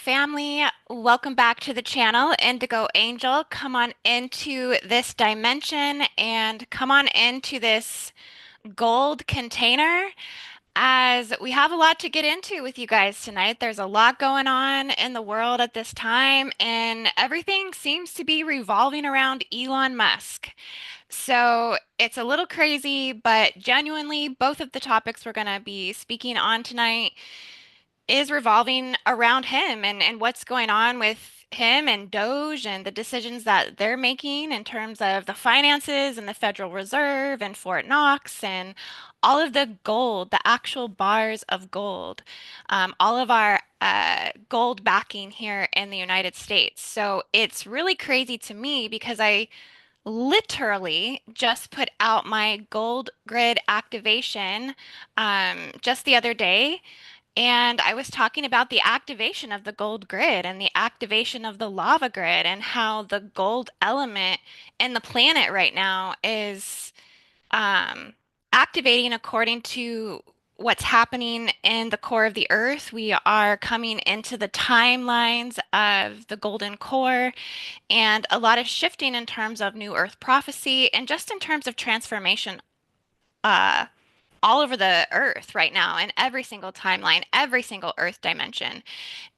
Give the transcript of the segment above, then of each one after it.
family. Welcome back to the channel, Indigo Angel. Come on into this dimension and come on into this gold container as we have a lot to get into with you guys tonight. There's a lot going on in the world at this time, and everything seems to be revolving around Elon Musk. So it's a little crazy, but genuinely, both of the topics we're going to be speaking on tonight is revolving around him and what's going on with him and Doge and the decisions that they're making in terms of the finances and the Federal Reserve and Fort Knox and all of the gold, the actual bars of gold, all of our gold backing here in the United States. So it's really crazy to me because I literally just put out my gold grid activation just the other day. And I was talking about the activation of the gold grid and the activation of the lava grid and how the gold element in the planet right now is um, activating according to what's happening in the core of the earth. We are coming into the timelines of the golden core and a lot of shifting in terms of new earth prophecy and just in terms of transformation. All over the earth right now in every single timeline, every single earth dimension.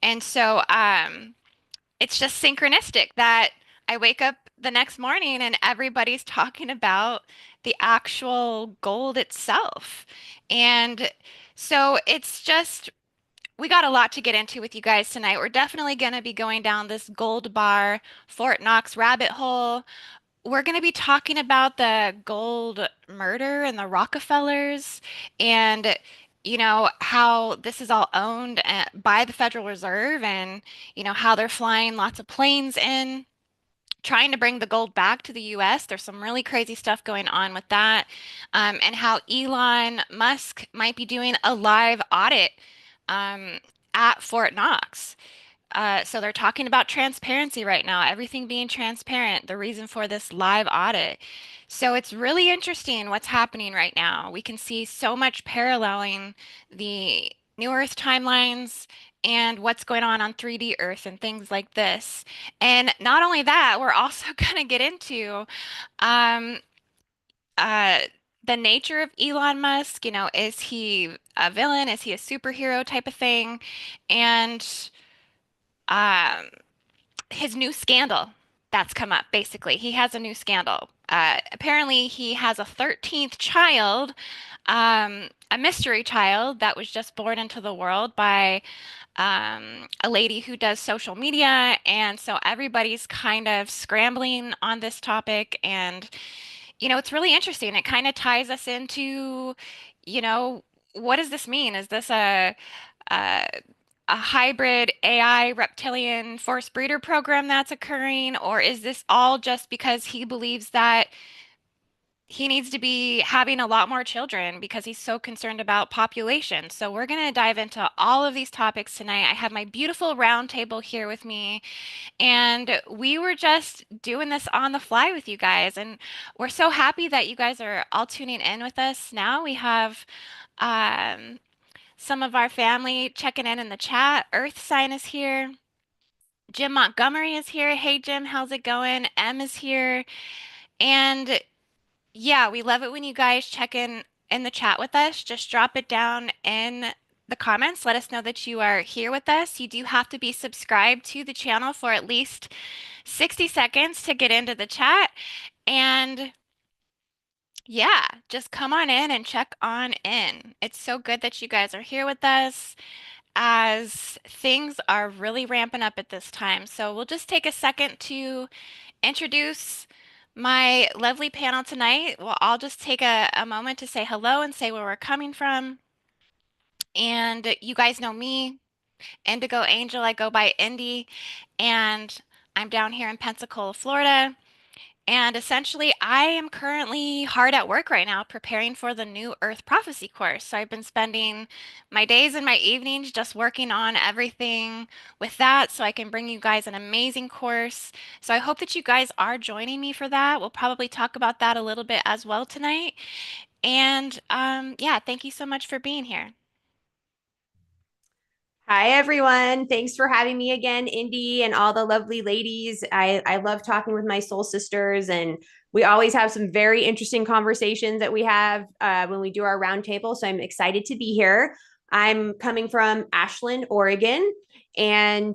And so it's just synchronistic that I wake up the next morning and everybody's talking about the actual gold itself. And so it's just we got a lot to get into with you guys tonight. We're definitely going to be going down this gold bar Fort Knox rabbit hole. We're going to be talking about the gold murder and the Rockefellers and how this is all owned by the Federal Reserve and how they're flying lots of planes in trying to bring the gold back to the US. There's some really crazy stuff going on with that. And how Elon Musk might be doing a live audit um, at Fort Knox. So they're talking about transparency right now, everything being transparent, the reason for this live audit. So it's really interesting what's happening right now. We can see so much paralleling the New Earth timelines and what's going on 3D Earth and things like this. And not only that, we're also going to get into um, uh, the nature of Elon Musk. Is he a villain? Is he a superhero type of thing? And um, his new scandal that's come up, basically. He has a new scandal. Apparently, he has a 13th child, a mystery child that was just born into the world by a lady who does social media. And so everybody's kind of scrambling on this topic. And, it's really interesting. It kind of ties us into, you know, what does this mean? Is this a a hybrid AI reptilian force breeder program that's occurring, or is this all just because he believes that he needs to be having a lot more children because he's so concerned about population? So we're going to dive into all of these topics tonight. I have my beautiful round table here with me, and we were just doing this on the fly with you guys, and we're so happy that you guys are all tuning in with us now. We have um, some of our family checking in the chat. Earth Sign is here. Jim Montgomery is here. Hey, Jim, how's it going? M is here. And yeah, we love it when you guys check in the chat with us. Just drop it down in the comments. Let us know that you are here with us. You do have to be subscribed to the channel for at least 60 seconds to get into the chat. And yeah, just come on in and check on in. It's so good that you guys are here with us as things are really ramping up at this time. So we'll just take a second to introduce my lovely panel tonight. Well, I'll just take a moment to say hello and say where we're coming from. And you guys know me, Indigo Angel. I go by Indy, and I'm down here in Pensacola, Florida. And essentially, I am currently hard at work right now preparing for the new Earth Prophecy course. So I've been spending my days and my evenings just working on everything with that so I can bring you guys an amazing course. So I hope that you guys are joining me for that. We'll probably talk about that a little bit as well tonight. And yeah, thank you so much for being here. Hi, everyone. Thanks for having me again, Indy, and all the lovely ladies. I love talking with my soul sisters, and we always have some very interesting conversations that we have when we do our roundtable. So I'm excited to be here. I'm coming from Ashland, Oregon, and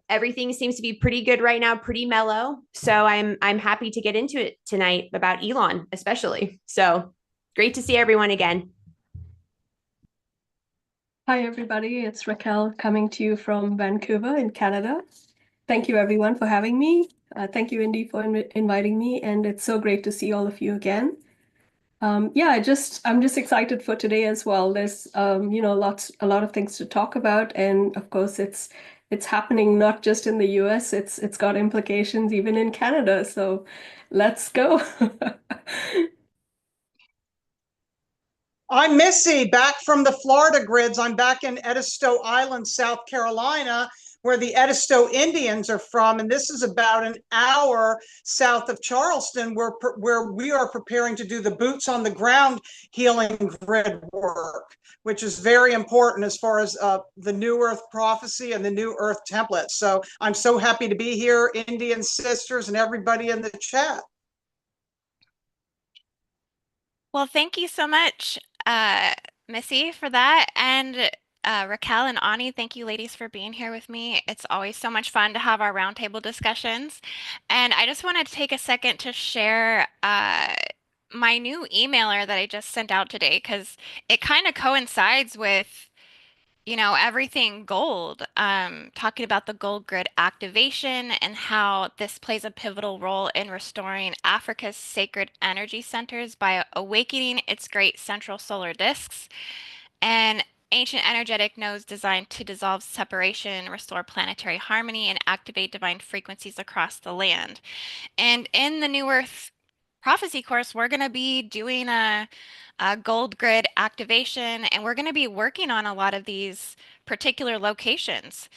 everything seems to be pretty good right now, pretty mellow. So I'm happy to get into it tonight about Elon, especially. So great to see everyone again. Hi, everybody. It's Racquell coming to you from Vancouver in Canada. Thank you, everyone, for having me. Thank you, Indy, for inviting me, and it's so great to see all of you again. Yeah, I'm just excited for today as well. There's a lot of things to talk about, and of course, it's happening not just in the US. It's got implications even in Canada. So, let's go. I'm Missy, back from the Florida grids. I'm back in Edisto Island, South Carolina, where the Edisto Indians are from. And this is about an hour south of Charleston, where we are preparing to do the boots on the ground healing grid work, which is very important as far as the New Earth prophecy and the New Earth template. So I'm so happy to be here, Indian sisters and everybody in the chat. Well, thank you so much, uh, Missy, for that. And Raquel and Ani, thank you, ladies, for being here with me. It's always so much fun to have our roundtable discussions. And I just wanted to take a second to share my new emailer that I just sent out today because it kind of coincides with everything gold, talking about the gold grid activation and how this plays a pivotal role in restoring Africa's sacred energy centers by awakening its great central solar disks and ancient energetic nodes designed to dissolve separation, restore planetary harmony, and activate divine frequencies across the land. And in the New Earth Prophecy course, we're going to be doing a gold grid activation, and we're going to be working on a lot of these particular locations.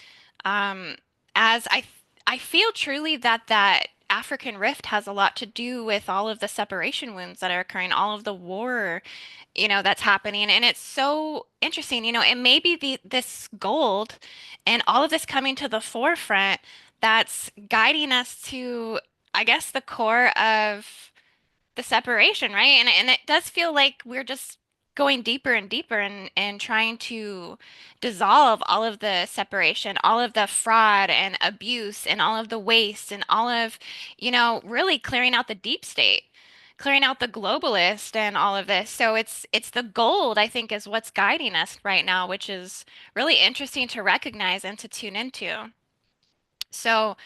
Um, as I feel truly that African rift has a lot to do with all of the separation wounds that are occurring, all of the war, that's happening, and it's so interesting. It may be this gold and all of this coming to the forefront that's guiding us to, I guess, the core of the separation, right? And it does feel like we're just going deeper and deeper and trying to dissolve all of the separation, all of the fraud and abuse and all of the waste and all of, really clearing out the deep state, clearing out the globalist and all of this. So it's the gold, I think, is what's guiding us right now, which is really interesting to recognize and to tune into. So,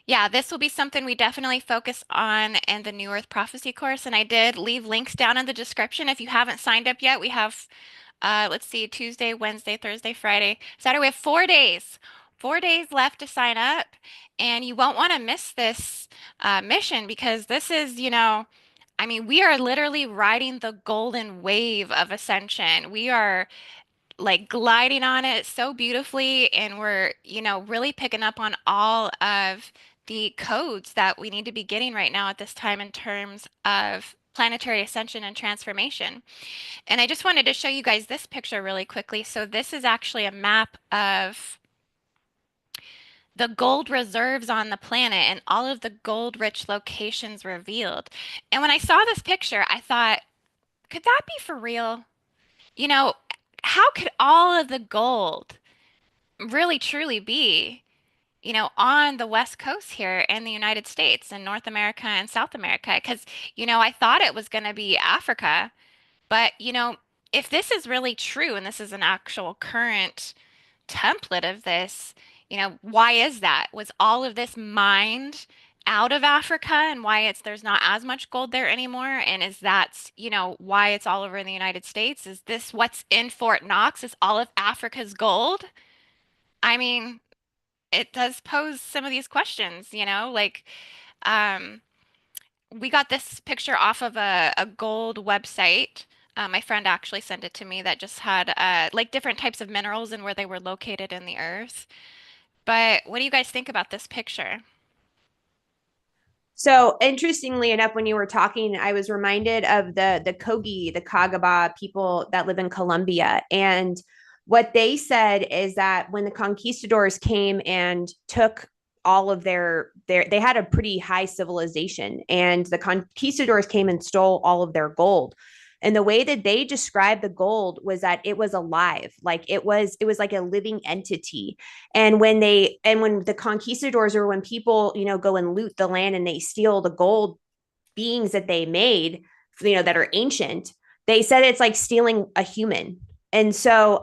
yeah, this will be something we definitely focus on in the New Earth Prophecy course. And I did leave links down in the description. If you haven't signed up yet, we have, let's see, Tuesday, Wednesday, Thursday, Friday, Saturday. We have 4 days, 4 days left to sign up. And you won't want to miss this mission because this is, I mean, we are literally riding the golden wave of ascension. We are like gliding on it so beautifully, and we're, really picking up on all of the codes that we need to be getting right now at this time in terms of planetary ascension and transformation. And I just wanted to show you guys this picture really quickly. So this is actually a map of the gold reserves on the planet and all of the gold rich locations revealed. And when I saw this picture, I thought, could that be for real? You know, how could all of the gold really truly be, on the West Coast here in the United States and North America and South America? Because, I thought it was going to be Africa, but, if this is really true and this is an actual current template of this, why is that? Was all of this mined out of Africa and why there's not as much gold there anymore? And is that, why it's all over in the United States? Is this what's in Fort Knox? Is all of Africa's gold? I mean, it does pose some of these questions, like um, we got this picture off of a gold website. My friend actually sent it to me that just had like different types of minerals and where they were located in the earth. But what do you guys think about this picture? So interestingly enough, when you were talking, I was reminded of the Kogi, the Kagaba people that live in Colombia. And what they said is that when the conquistadors came and took all of they had a pretty high civilization, and the conquistadors came and stole all of their gold. And the way that they described the gold was that it was alive, like it was like a living entity. And when the conquistadors, or when people, go and loot the land and they steal the gold beings that they made, that are ancient, they said it's like stealing a human. And so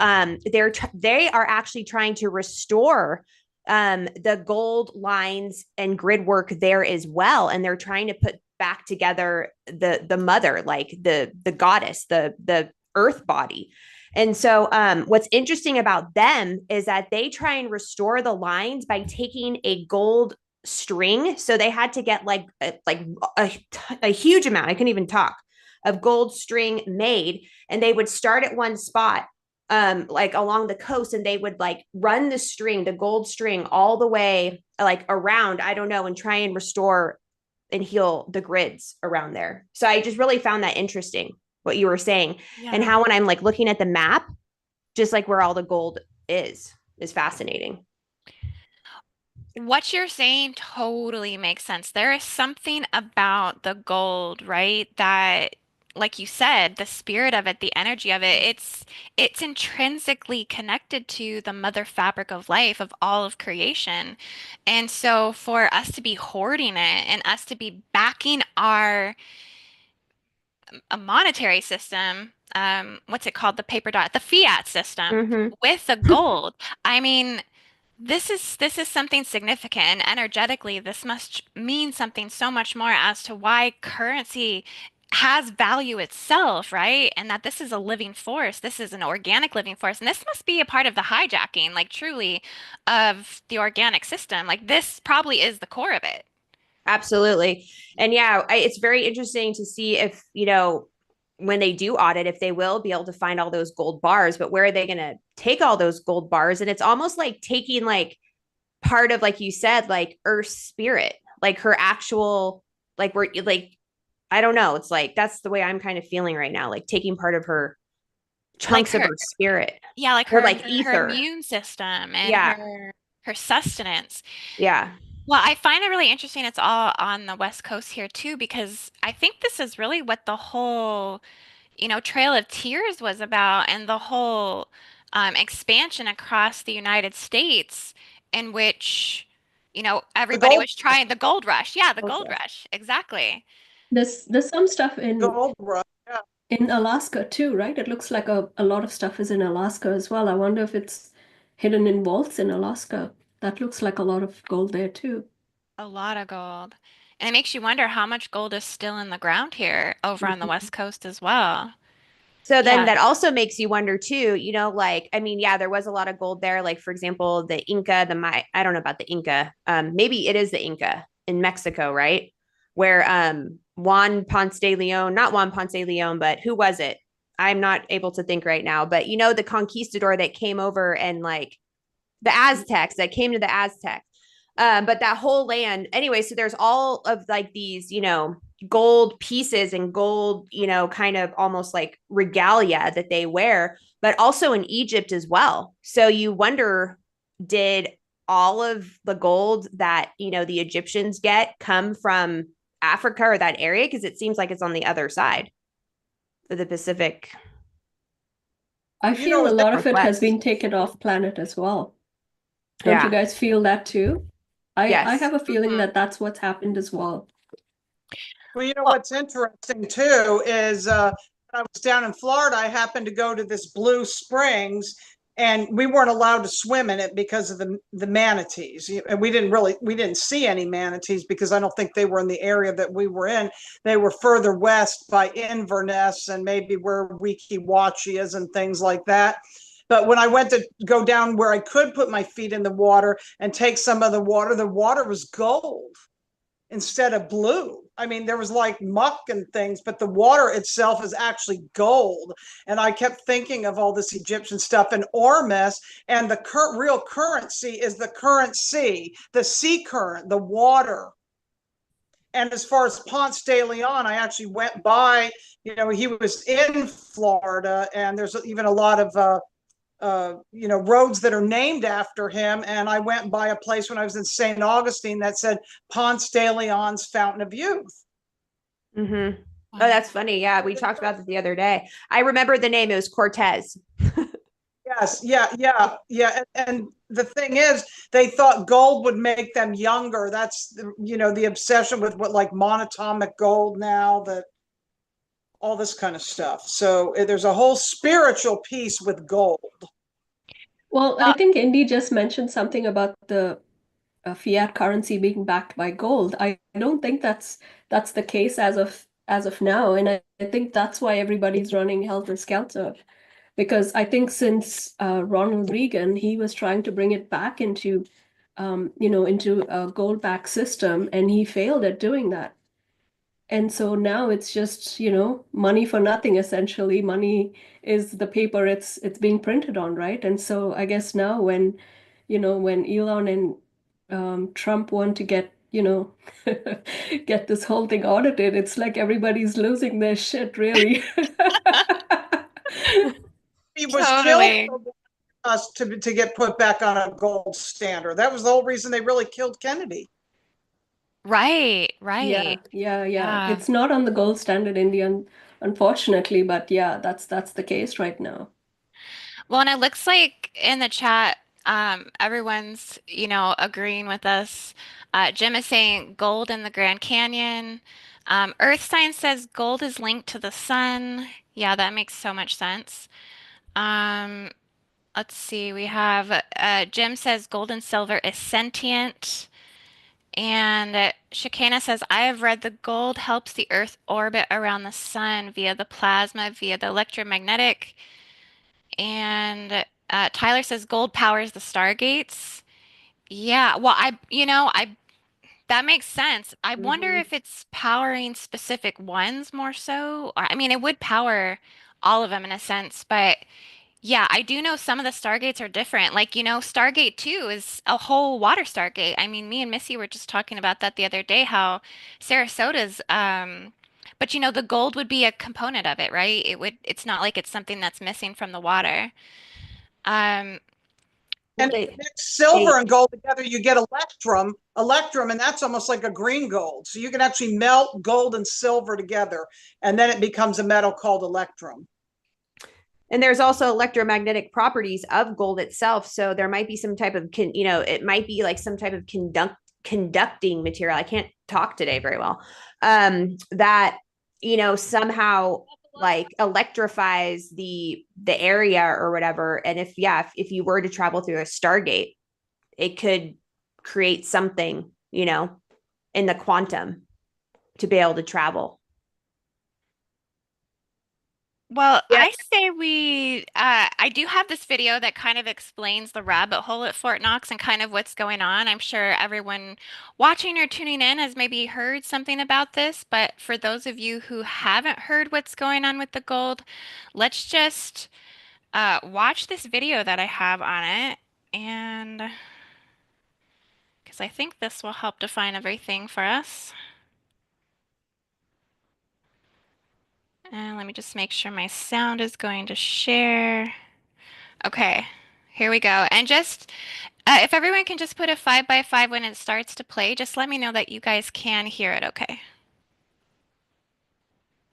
they are actually trying to restore the gold lines and grid work there as well. And they're trying to put back together the mother, like the goddess, the earth body. And so what's interesting about them is that they try and restore the lines by taking a gold string. So they had to get like a huge amount, I couldn't even talk, of gold string made. And they would start at one spot, like along the coast, and they would like run the gold string all the way like around, I don't know, and try and restore and heal the grids around there. So I just really found that interesting, what you were saying. Yeah. And how when I'm like looking at the map, just like where all the gold is fascinating. What you're saying totally makes sense. There is something about the gold, right? That, like you said, the spirit of it, the energy of it, it's intrinsically connected to the mother fabric of life, of all of creation. And so for us to be hoarding it and us to be backing our a monetary system, what's it called? The paper dot, the fiat system with the gold. I mean, this is something significant, and energetically, this must mean something so much more as to why currency has value itself, right? And that this is a living force. This is an organic living force, and this must be a part of the hijacking, like truly, of the organic system. Like this probably is the core of it. Absolutely. And yeah, it's very interesting to see if, when they do audit, if they will be able to find all those gold bars, but where are they going to take all those gold bars? And it's almost like taking like part of, like you said, like Earth's spirit, like her actual, like we're like, I don't know. It's like, that's the way I'm kind of feeling right now, like taking part of her chunks Like of her spirit. Yeah, like Or her like ether. her immune system and Yeah. her sustenance. Yeah. Well, I find it really interesting it's all on the West Coast here too, because I think this is really what the whole, Trail of Tears was about, and the whole expansion across the United States, in which, everybody was trying the gold rush. Yeah, the gold rush. Exactly. There's some stuff in Gold rush. Yeah. in Alaska too, right? It looks like a lot of stuff is in Alaska as well. I wonder if it's hidden in vaults in Alaska. That looks like a lot of gold there too. A lot of gold. And it makes you wonder how much gold is still in the ground here over on the West Coast as well. So then Yeah. that also makes you wonder too, like, I mean, yeah, there was a lot of gold there. Like, for example, the Inca, I don't know about the Inca. Maybe it is the Inca in Mexico, right? Where Juan Ponce de Leon, not Juan Ponce de Leon, but who was it? I'm not able to think right now, but the conquistador that came over, and like the Aztecs that came to the Aztecs. But that whole land, anyway, so there's all of like these, gold pieces and gold, kind of almost like regalia that they wear, but also in Egypt as well. So you wonder, did all of the gold that, the Egyptians get come from Africa or that area? Because it seems like it's on the other side of the Pacific. I feel a lot of it has been taken off planet as well. Don't you guys feel that too? I have a feeling that that's what's happened as well. Well, what's interesting too is when I was down in Florida, I happened to go to this Blue Springs, and we weren't allowed to swim in it because of the manatees. And we didn't see any manatees because I don't think they were in the area that we were in. They were further west by Inverness and maybe where Weeki Wachee is and things like that. But when I went to go down where I could put my feet in the water and take some of the water was gold instead of blue. I mean, there was like muck and things, but the water itself is actually gold. And I kept thinking of all this Egyptian stuff in Ormus, and the real currency is the currency, the sea current, the water. And as far as Ponce de Leon, I actually went by, he was in Florida, and there's even a lot of roads that are named after him. And I went by a place when I was in St. Augustine that said Ponce de Leon's Fountain of Youth. Mm-hmm. Oh, that's funny. Yeah, we talked about this the other day. I remember the name. It was Cortez. Yes, yeah. And the thing is, they thought gold would make them younger. That's the obsession with what, like, monatomic gold now, that all this kind of stuff. So there's a whole spiritual piece with gold. Well, I think Indy just mentioned something about the fiat currency being backed by gold. I don't think that's the case as of now, and I think that's why everybody's running helter skelter, because I think since Ronald Reagan, he was trying to bring it back into into a gold-backed system, and he failed at doing that. And so now it's just, money for nothing, essentially. Money is the paper it's being printed on, right? And so I guess now when Elon and Trump want to get, get this whole thing audited, it's like everybody's losing their shit, really. He was Totally. killed for us to get put back on a gold standard. That was the whole reason they really killed Kennedy. Right. Yeah. It's not on the gold standard, Indian, unfortunately, but yeah, that's the case right now. Well, and it looks like in the chat, everyone's, agreeing with us. Jim is saying gold in the Grand Canyon. Earth Science says gold is linked to the sun. Yeah, that makes so much sense. Um, let's see. We have Jim says gold and silver is sentient. And Shakana says, I have read the gold helps the Earth orbit around the sun via the plasma, via the electromagnetic. And Tyler says gold powers the stargates. Yeah, well, that makes sense. I wonder if it's powering specific ones more so. Or, I mean, it would power all of them in a sense, but yeah, I do know some of the stargates are different. Like, Stargate 2 is a whole water stargate. I mean, me and Missy were just talking about that the other day, how Sarasota's, but the gold would be a component of it, right? It's not like it's something that's missing from the water. Um, And if you mix silver and gold together, you get electrum, and that's almost like a green gold. So you can actually melt gold and silver together, and then it becomes a metal called electrum. And there's also electromagnetic properties of gold itself. So there might be some type of, it might be like some type of conducting material. I can't talk today very well. That, somehow like electrifies the area or whatever. And if you were to travel through a Stargate, it could create something, in the quantum to be able to travel. Well, I say I do have this video that kind of explains the rabbit hole at Fort Knox and kind of what's going on. I'm sure everyone watching or tuning in has maybe heard something about this, but for those of you who haven't heard what's going on with the gold, let's just watch this video that I have on it, and because I think this will help define everything for us. And let me just make sure my sound is going to share. Okay, here we go. And just if everyone can just put a 5x5 when it starts to play, just let me know that you guys can hear it okay.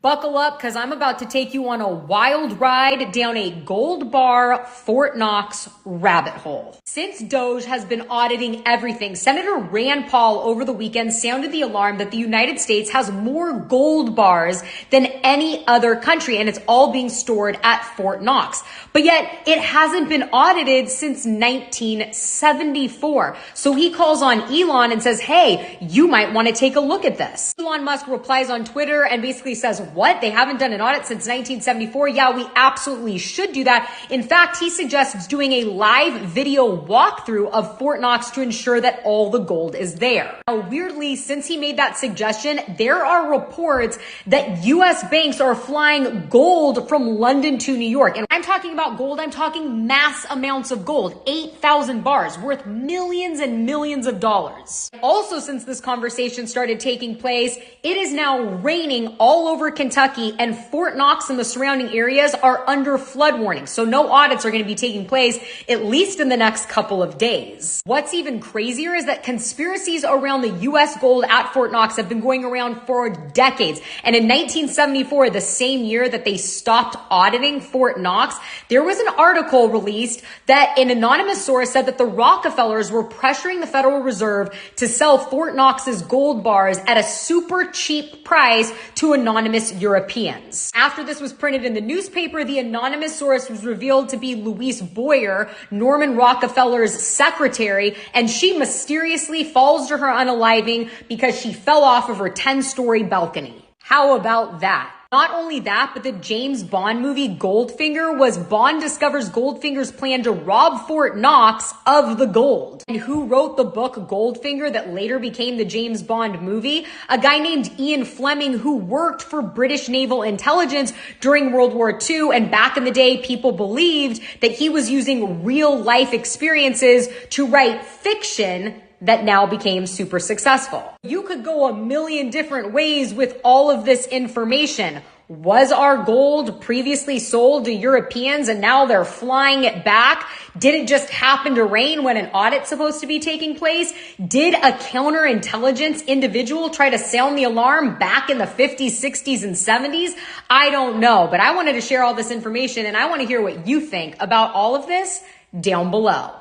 Buckle up, because I'm about to take you on a wild ride down a gold bar Fort Knox rabbit hole. Since Doge has been auditing everything, Senator Rand Paul over the weekend sounded the alarm that the United States has more gold bars than any other country, and it's all being stored at Fort Knox. But yet, it hasn't been audited since 1974. So he calls on Elon and says, hey, you might want to take a look at this. Elon Musk replies on Twitter and basically says, what? They haven't done an audit since 1974? Yeah, we absolutely should do that. In fact, he suggests doing a live video walkthrough of Fort Knox to ensure that all the gold is there. Now, weirdly, since he made that suggestion, there are reports that U.S. banks are flying gold from London to New York. And when I'm talking about gold, I'm talking mass amounts of gold, 8,000 bars worth millions and millions of dollars. Also, since this conversation started taking place, it is now raining all over Kentucky and Fort Knox and the surrounding areas are under flood warning. So no audits are going to be taking place, at least in the next couple of days. What's even crazier is that conspiracies around the U.S. gold at Fort Knox have been going around for decades. And in 1974, the same year that they stopped auditing Fort Knox, there was an article released that an anonymous source said that the Rockefellers were pressuring the Federal Reserve to sell Fort Knox's gold bars at a super cheap price to anonymous Europeans. After this was printed in the newspaper, the anonymous source was revealed to be Louise Boyer, Norman Rockefeller's secretary, and she mysteriously falls to her unaliving because she fell off of her 10-story balcony. How about that? Not only that, but the James Bond movie Goldfinger was Bond discovers Goldfinger's plan to rob Fort Knox of the gold. And who wrote the book Goldfinger that later became the James Bond movie? A guy named Ian Fleming, who worked for British naval intelligence during World War II. And back in the day, people believed that he was using real life experiences to write fiction that now became super successful. You could go a million different ways with all of this information. Was our gold previously sold to Europeans and now they're flying it back? Did it just happen to rain when an audit's supposed to be taking place? Did a counterintelligence individual try to sound the alarm back in the 50s, 60s, and 70s? I don't know, but I wanted to share all this information and I want to hear what you think about all of this down below.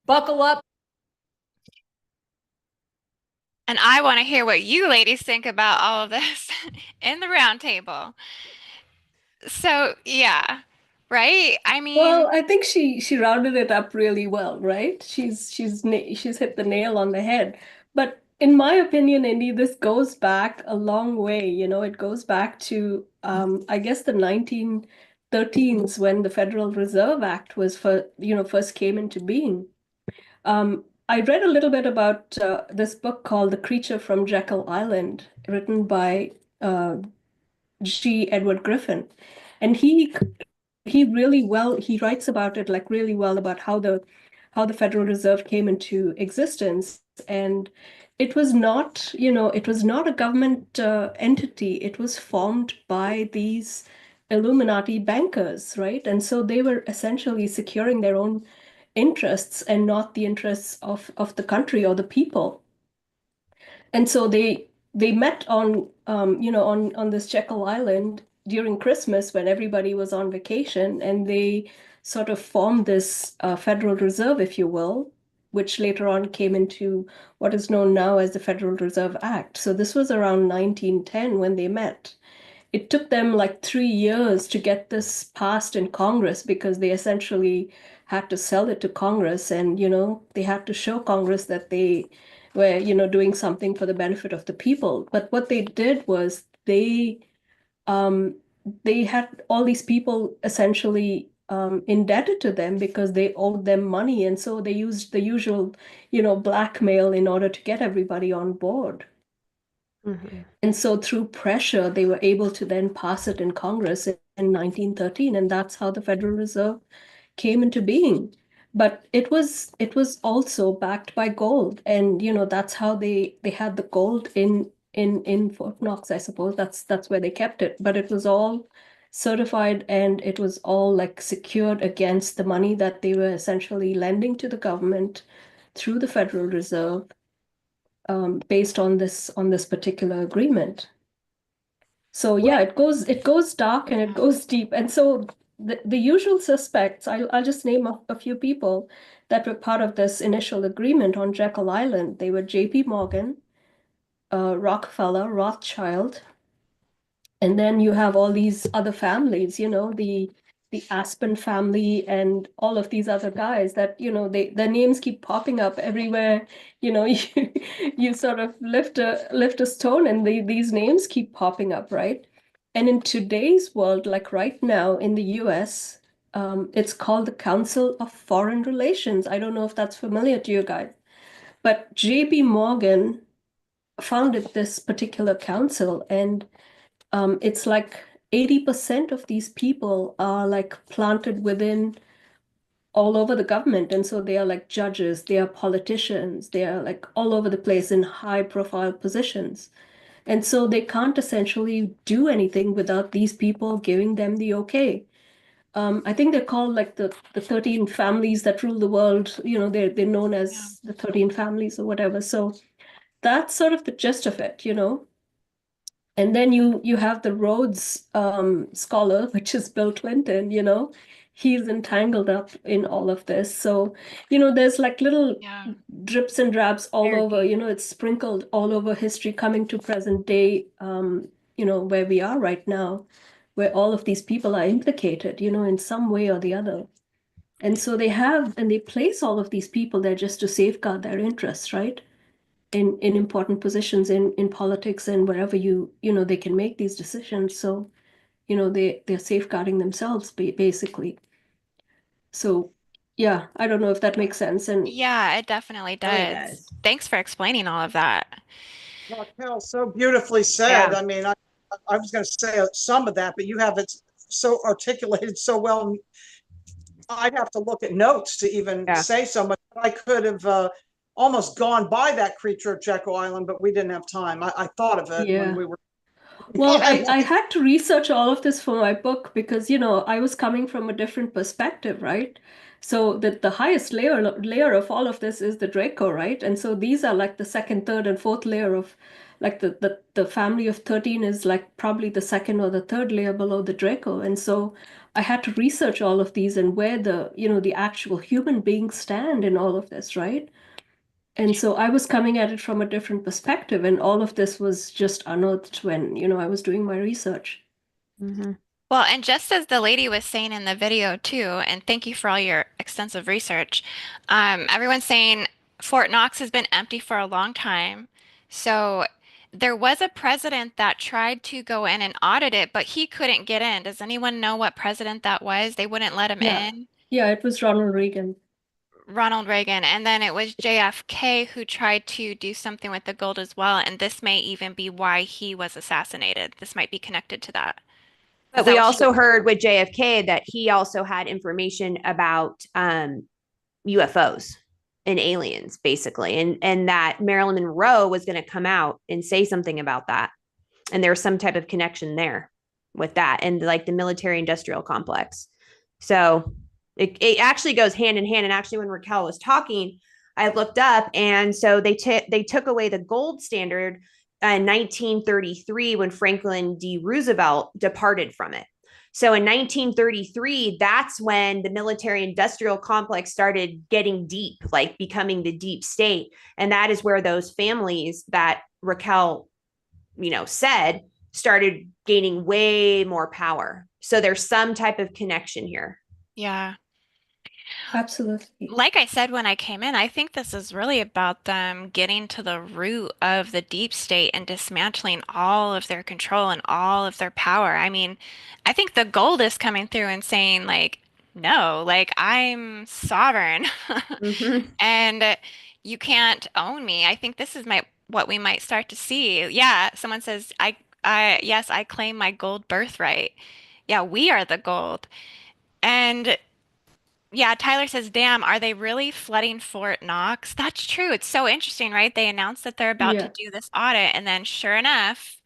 Buckle up. And I want to hear what you ladies think about all of this in the round table. So, yeah, right? I mean, Well, I think she rounded it up really well, right? She's hit the nail on the head. But in my opinion, Indy, this goes back a long way. You know, it goes back to I guess the 1913s when the Federal Reserve Act was first came into being. I read a little bit about this book called The Creature from Jekyll Island, written by G. Edward Griffin. And he writes about it like really well about how the Federal Reserve came into existence. And it was not, it was not a government entity. It was formed by these Illuminati bankers, right? And so they were essentially securing their own interests and not the interests of the country or the people. And so they met on on this Jekyll Island during Christmas when everybody was on vacation, and they sort of formed this Federal Reserve, if you will, which later on came into what is known now as the Federal Reserve Act. So this was around 1910 when they met. It took them like 3 years to get this passed in Congress because they essentially had to sell it to Congress, and they had to show Congress that they were doing something for the benefit of the people. But what they did was they had all these people essentially indebted to them because they owed them money, and so they used the usual blackmail in order to get everybody on board. Mm-hmm. And so through pressure, they were able to then pass it in Congress in 1913, and that's how the Federal Reserve came into being. But it was also backed by gold, and that's how they had the gold in Fort Knox, I suppose. That's where they kept it. But it was all certified, and it was all like secured against the money that they were essentially lending to the government through the Federal Reserve. Based on this particular agreement. So yeah, it goes dark and it goes deep. And so the usual suspects, I'll just name a few people that were part of this initial agreement on Jekyll Island. They were J.P. Morgan, Rockefeller, Rothschild, and then you have all these other families, the Aspen family and all of these other guys that, their names keep popping up everywhere. You sort of lift a stone and these names keep popping up, right? And in today's world, like right now in the US, it's called the Council of Foreign Relations. I don't know if that's familiar to you guys, but J.P. Morgan founded this particular council, and it's like 80% of these people are like planted within all over the government. And so they are like judges, they are politicians, they are like all over the place in high profile positions. And so they can't essentially do anything without these people giving them the okay. I think they're called like the 13 families that rule the world. You know, they're known as the 13 families or whatever. So that's sort of the gist of it, you know. And then you have the Rhodes scholar, which is Bill Clinton, you know. He's entangled up in all of this. So, you know, there's like little drips and drabs all over, you know, it's sprinkled all over history coming to present day, you know, where we are right now, where all of these people are implicated, you know, in some way or the other. And so they place all of these people there just to safeguard their interests, right? In important positions in politics and wherever you know they can make these decisions. So, you know, they're safeguarding themselves basically. So yeah, I don't know if that makes sense. And Yeah, it definitely does. Thanks for explaining all of that. Racquell, so beautifully said. I mean, I was going to say some of that, but you have it so articulated so well. I'd have to look at notes to even say so much. I could have almost gone by that creature of Jekyll Island, but we didn't have time. I thought of it when we were. Well, I had to research all of this for my book because, you know, I was coming from a different perspective, right? So the highest layer of all of this is the Draco, right? And so these are like the second, third, and fourth layer of like the family of 13 is like probably the second or the third layer below the Draco. And so I had to research all of these and where the, you know, the actual human beings stand in all of this, right? And so I was coming at it from a different perspective, and all of this was just unearthed when, you know, I was doing my research. Well, and just as the lady was saying in the video too, and thank you for all your extensive research, everyone's saying Fort Knox has been empty for a long time. So there was a president that tried to go in and audit it, but he couldn't get in. Does anyone know what president that was? They wouldn't let him in. Yeah, it was Ronald Reagan. Ronald Reagan, and then it was JFK who tried to do something with the gold as well, and this may even be why he was assassinated. This might be connected to that. But we also heard with JFK that he also had information about UFOs and aliens, basically, and that Marilyn Monroe was going to come out and say something about that. And there's some type of connection there with that and like the military industrial complex. So it actually goes hand in hand. And actually, when Racquell was talking, I looked up, and so they took away the gold standard in 1933 when Franklin D. Roosevelt departed from it. So in 1933, that's when the military industrial complex started getting deep, like becoming the deep state. And that is where those families that Racquell, you know, said started gaining way more power. So there's some type of connection here. Yeah. Absolutely. Like I said when I came in, I think this is really about them getting to the root of the deep state and dismantling all of their control and all of their power. I mean, I think the gold is coming through and saying, like, no, like I'm sovereign and you can't own me. I think this is what we might start to see. Yeah, someone says, yes, I claim my gold birthright. Yeah, we are the gold. And yeah, Tyler says, damn, are they really flooding Fort Knox? That's true. It's so interesting, right? They announced that they're about to do this audit, and then sure enough,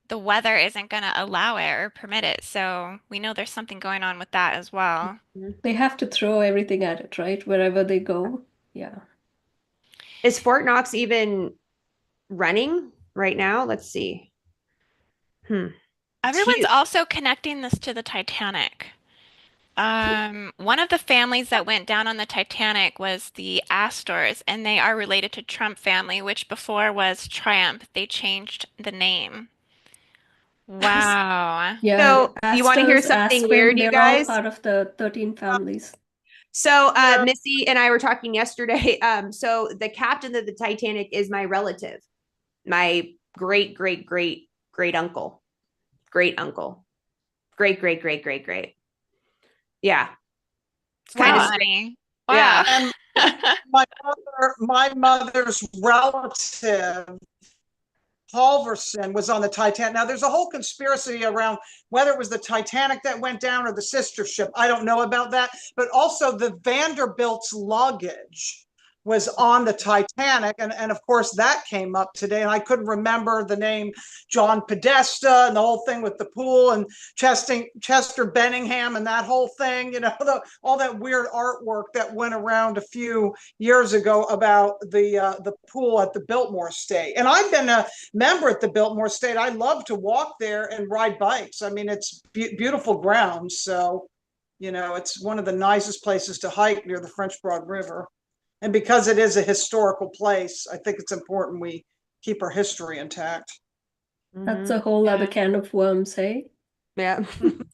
the weather isn't going to allow it or permit it. So we know there's something going on with that as well. They have to throw everything at it, right? Wherever they go. Yeah. Is Fort Knox even running right now? Let's see. Everyone's also connecting this to the Titanic. One of the families that went down on the Titanic was the Astors, and they are related to Trump family, which before was Triumph. They changed the name. Wow. Yeah. So you want to hear something weird, you guys? They're all part of the 13 families. So Missy and I were talking yesterday. So the captain of the Titanic is my relative, my great, great, great, great uncle, great uncle, great, great, great, great, great. Yeah. It's kind of funny. Wow. Yeah. And my mother's relative, Halverson, was on the Titanic. Now, there's a whole conspiracy around whether it was the Titanic that went down or the sister ship. I don't know about that. But also the Vanderbilt's luggage was on the Titanic. And of course, that came up today. And I couldn't remember the name John Podesta and the whole thing with the pool and Chester Benningham and that whole thing, all that weird artwork that went around a few years ago about the pool at the Biltmore Estate. And I've been a member at the Biltmore Estate. I love to walk there and ride bikes. I mean, it's beautiful grounds. So, it's one of the nicest places to hike near the French Broad River. And because it is a historical place, I think it's important we keep our history intact. That's a whole other can of worms, hey? Yeah.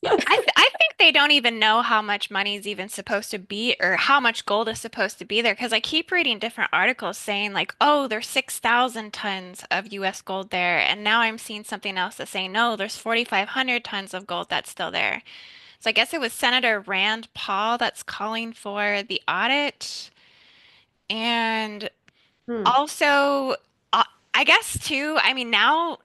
I think they don't even know how much money is even supposed to be or how much gold is supposed to be there. Because I keep reading different articles saying like, oh, there's 6,000 tons of US gold there. And now I'm seeing something else that's saying, no, there's 4,500 tons of gold that's still there. So I guess it was Senator Rand Paul that's calling for the audit. And also, I guess too, I mean, now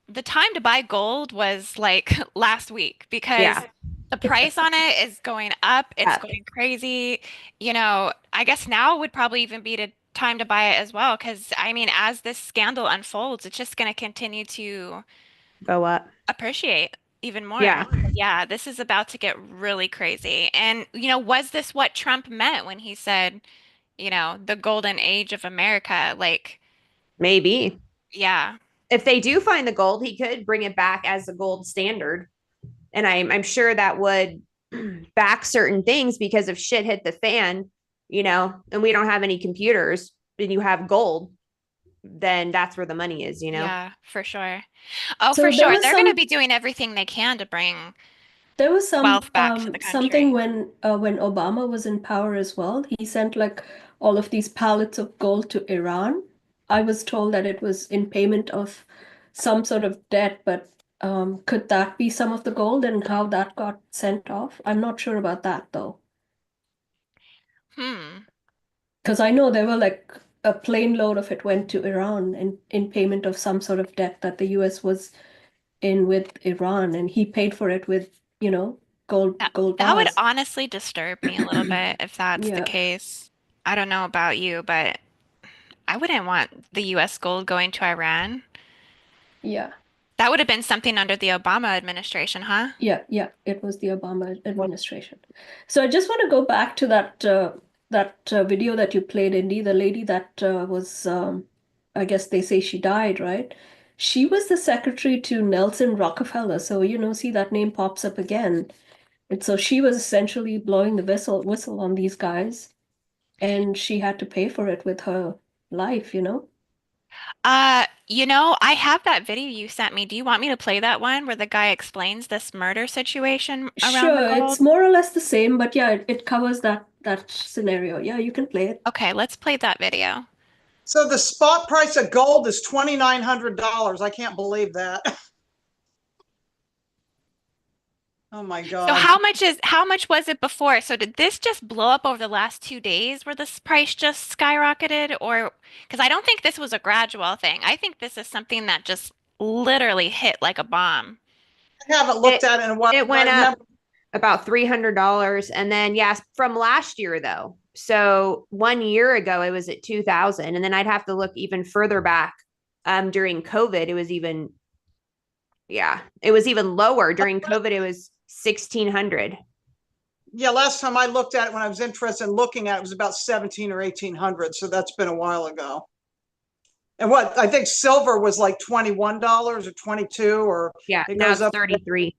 the time to buy gold was like last week because the price on it is going up. It's going crazy. I guess now would probably even be the time to buy it as well. Because I mean, as this scandal unfolds, it's just going to continue to go up, appreciate even more. Yeah. Yeah, this is about to get really crazy. And, was this what Trump meant when he said, the golden age of America? Like, maybe. Yeah. If they do find the gold, he could bring it back as the gold standard. And I'm sure that would back certain things because if shit hit the fan, and we don't have any computers and you have gold, then that's where the money is, Yeah, for sure. Oh, So for there sure. was They're going to some- be doing everything they can to bring There was wealth back to the something country. when Obama was in power as well. He sent like all of these pallets of gold to Iran. I was told that it was in payment of some sort of debt, but could that be some of the gold and how that got sent off? I'm not sure about that though. Because I know there were like a plane load of it went to Iran in payment of some sort of debt that the US was in with Iran, and he paid for it with, gold That would bars. honestly disturb me a little bit if that's the Yeah. case. I don't know about you, but I wouldn't want the US gold going to Iran. Yeah. That would have been something under the Obama administration, huh? Yeah, it was the Obama administration. So I just want to go back to that video that you played, Indy, the lady that was, I guess they say she died, right? She was the secretary to Nelson Rockefeller. So, see that name pops up again. And so she was essentially blowing the whistle on these guys, and she had to pay for it with her life. I have that video you sent me. Do you want me to play that one where the guy explains this murder situation around the Sure, gold? it's more or less the same, but yeah, it covers that scenario. Yeah, you can play it. Okay, let's play that video. So the spot price of gold is $2,900. I can't believe that. Oh my God. So how much was it before? So did this just blow up over the last 2 days where this price just skyrocketed? Or because I don't think this was a gradual thing. I think this is something that just literally hit like a bomb. I haven't looked at it in a while. It went up about $300. And then, yes, from last year, though. So 1 year ago, it was at 2,000. And then I'd have to look even further back. During COVID, it was even lower. During COVID, it was 1,600. Yeah, last time I looked at it when I was interested in looking at it, was about 17 or 1,800. So that's been a while ago. And what I think silver was like $21 or 22 or it now it's up 33.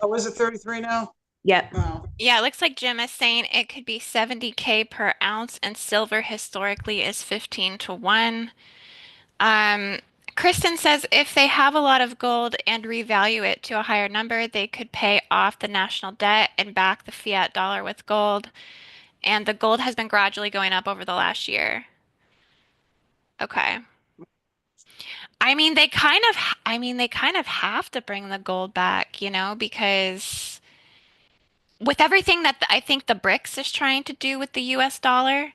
Oh, is it 33 now? Yep. Oh. Yeah, it looks like Jim is saying it could be 70K per ounce, and silver historically is 15 to 1. Kristen says if they have a lot of gold and revalue it to a higher number, they could pay off the national debt and back the fiat dollar with gold. And the gold has been gradually going up over the last year. Okay. I mean, they kind of have to bring the gold back, because with everything that I think the BRICS is trying to do with the US dollar,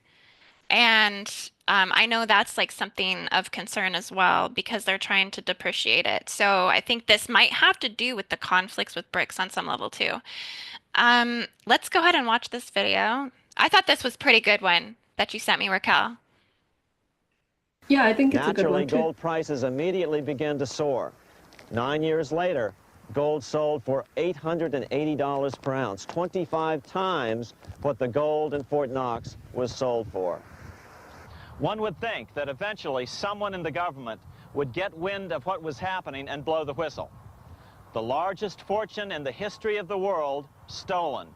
and I know that's like something of concern as well because they're trying to depreciate it. So I think this might have to do with the conflicts with BRICS on some level too. Let's go ahead and watch this video. I thought this was a pretty good one. that you sent me, Racquell? Yeah, I think it's a good Naturally, one too. gold prices immediately began to soar. 9 years later, gold sold for $880 per ounce, 25 times what the gold in Fort Knox was sold for. One would think that eventually someone in the government would get wind of what was happening and blow the whistle. The largest fortune in the history of the world stolen.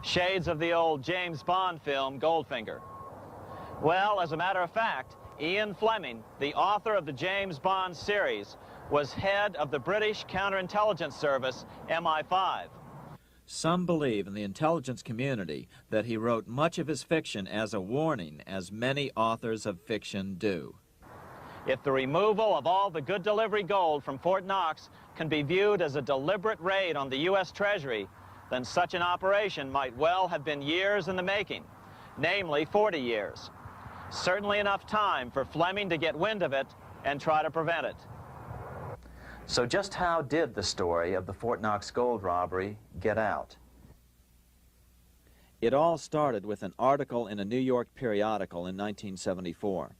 Shades of the old James Bond film, Goldfinger. Well, as a matter of fact, Ian Fleming, the author of the James Bond series, was head of the British counterintelligence service, MI5. Some believe in the intelligence community that he wrote much of his fiction as a warning, as many authors of fiction do. If the removal of all the good delivery gold from Fort Knox can be viewed as a deliberate raid on the U.S. Treasury, then such an operation might well have been years in the making, namely 40 years. Certainly enough time for Fleming to get wind of it and try to prevent it. So just how did the story of the Fort Knox gold robbery get out? It all started with an article in a New York periodical in 1974.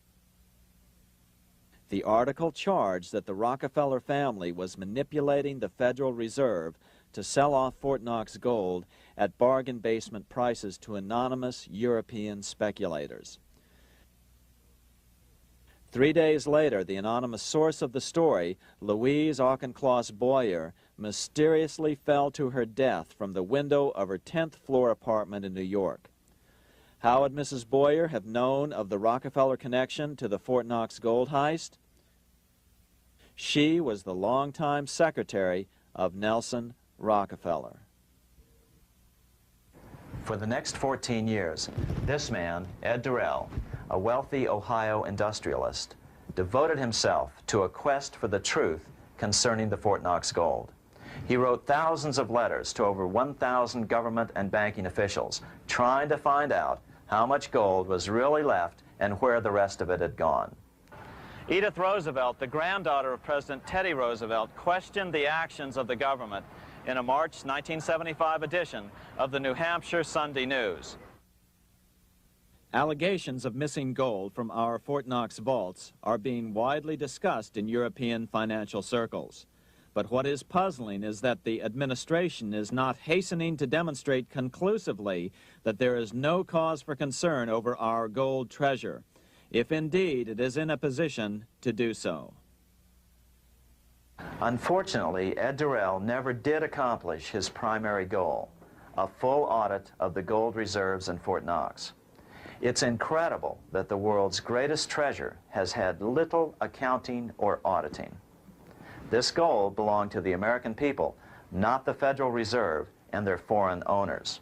The article charged that the Rockefeller family was manipulating the Federal Reserve to sell off Fort Knox gold at bargain basement prices to anonymous European speculators. 3 days later, the anonymous source of the story, Louise Auchincloss Boyer, mysteriously fell to her death from the window of her 10th floor apartment in New York. How would Mrs. Boyer have known of the Rockefeller connection to the Fort Knox gold heist? She was the longtime secretary of Nelson Rockefeller. For the next 14 years, this man, Ed Durrell, a wealthy Ohio industrialist, devoted himself to a quest for the truth concerning the Fort Knox gold. He wrote thousands of letters to over 1,000 government and banking officials, trying to find out how much gold was really left and where the rest of it had gone. Edith Roosevelt, the granddaughter of President Teddy Roosevelt, questioned the actions of the government in a March 1975 edition of the New Hampshire Sunday News. Allegations of missing gold from our Fort Knox vaults are being widely discussed in European financial circles. But what is puzzling is that the administration is not hastening to demonstrate conclusively that there is no cause for concern over our gold treasure, if indeed it is in a position to do so. Unfortunately, Ed Durrell never did accomplish his primary goal, a full audit of the gold reserves in Fort Knox. It's incredible that the world's greatest treasure has had little accounting or auditing. This gold belonged to the American people, not the Federal Reserve and their foreign owners.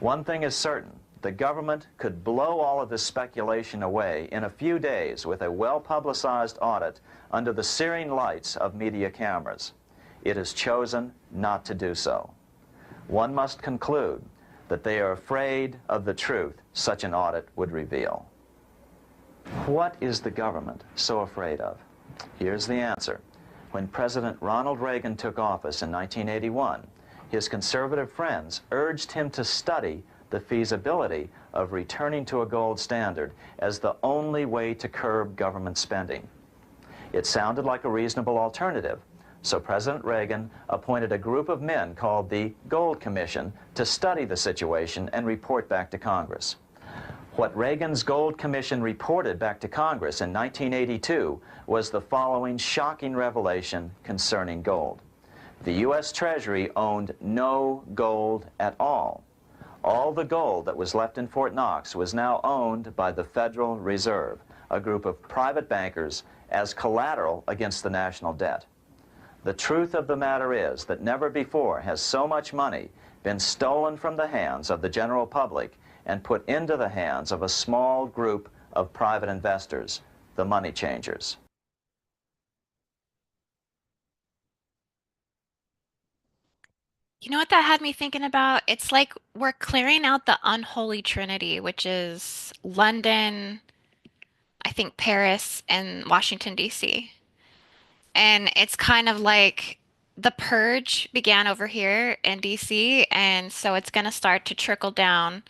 One thing is certain, the government could blow all of this speculation away in a few days with a well-publicized audit under the searing lights of media cameras. It has chosen not to do so. One must conclude that they are afraid of the truth such an audit would reveal. What is the government so afraid of? Here's the answer. When President Ronald Reagan took office in 1981, his conservative friends urged him to study the feasibility of returning to a gold standard as the only way to curb government spending. It sounded like a reasonable alternative, so President Reagan appointed a group of men called the Gold Commission to study the situation and report back to Congress. What Reagan's Gold Commission reported back to Congress in 1982 was the following shocking revelation concerning gold. The U.S. Treasury owned no gold at all. All the gold that was left in Fort Knox was now owned by the Federal Reserve, a group of private bankers, as collateral against the national debt. The truth of the matter is that never before has so much money been stolen from the hands of the general public and put into the hands of a small group of private investors, the money changers. You know what that had me thinking about? It's like we're clearing out the unholy trinity, which is London, I think Paris, and Washington, D.C. And it's kind of like the purge began over here in DC, and so it's going to start to trickle down,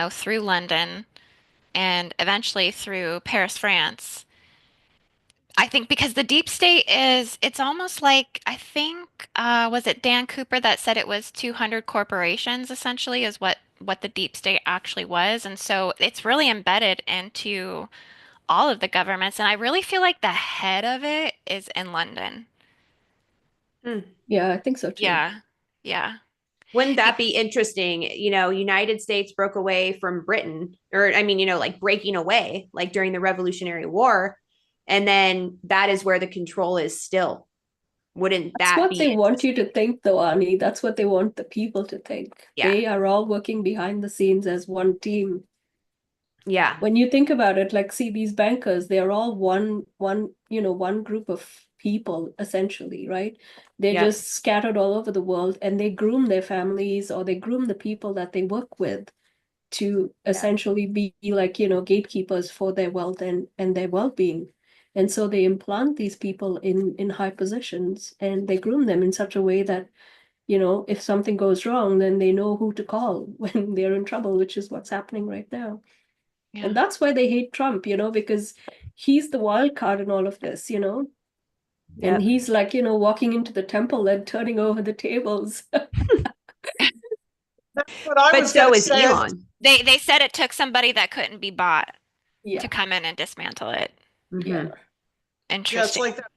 through London and eventually through Paris, France. I think because the deep state is, it's almost like, I think, was it Dan Cooper that said it was 200 corporations essentially is what the deep state actually was. And so it's really embedded into all of the governments. And I really feel like the head of it is in London. Yeah, I think so too. Yeah. Yeah. Wouldn't that be interesting? United States broke away from Britain, or I mean, like breaking away, like during the Revolutionary War. And then that is where the control is still. Wouldn't That's that what be they want you to interesting? think, though, Ani. That's what they want the people to think. Yeah. They are all working behind the scenes as one team. Yeah. When you think about it, like, see, these bankers, they're all one group of people, essentially, right? They're Yep. just scattered all over the world, and they groom their families, or they groom the people that they work with to essentially be like, gatekeepers for their wealth and their well-being. And so they implant these people in high positions, and they groom them in such a way that, if something goes wrong, then they know who to call when they're in trouble, which is what's happening right now. Yeah. And that's why they hate Trump, because he's the wild card in all of this, and Yep. he's like, walking into the temple and turning over the tables. That's what I But was so going to is say. Elon. They said it took somebody that couldn't be bought Yeah. to come in and dismantle it. Mhm. Yeah. Yeah, it's Interesting. like that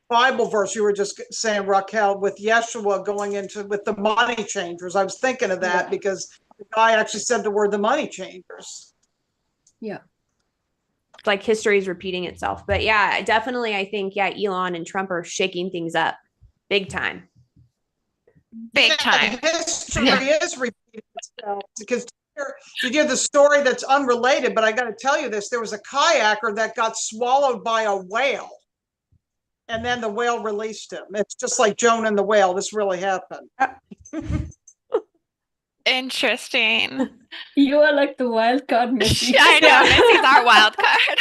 Bible verse you were just saying, Raquel, with Yeshua going into with the money changers. I was thinking of that because the guy actually said the word the money changers. Yeah. It's like history is repeating itself. But yeah, definitely, I think, Elon and Trump are shaking things up big time. Big time. History is repeating itself because you hear the story that's unrelated, but I got to tell you this: there was a kayaker that got swallowed by a whale, and then the whale released him. It's just like Jonah and the whale. This really happened. Interesting. You are like the wild card, Missy. I know, Missy's our wild card.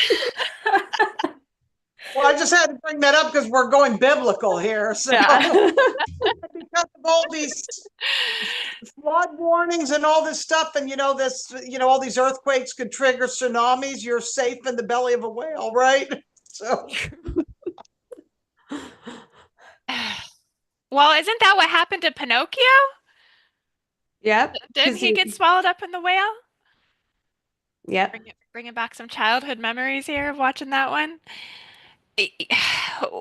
Well, I just had to bring that up because we're going biblical here. So Yeah. because of all these flood warnings and all this stuff, and all these earthquakes could trigger tsunamis, you're safe in the belly of a whale, right? So Well, isn't that what happened to Pinocchio? Yep. Didn't he get swallowed up in the whale? Yep. Bringing back some childhood memories here of watching that one.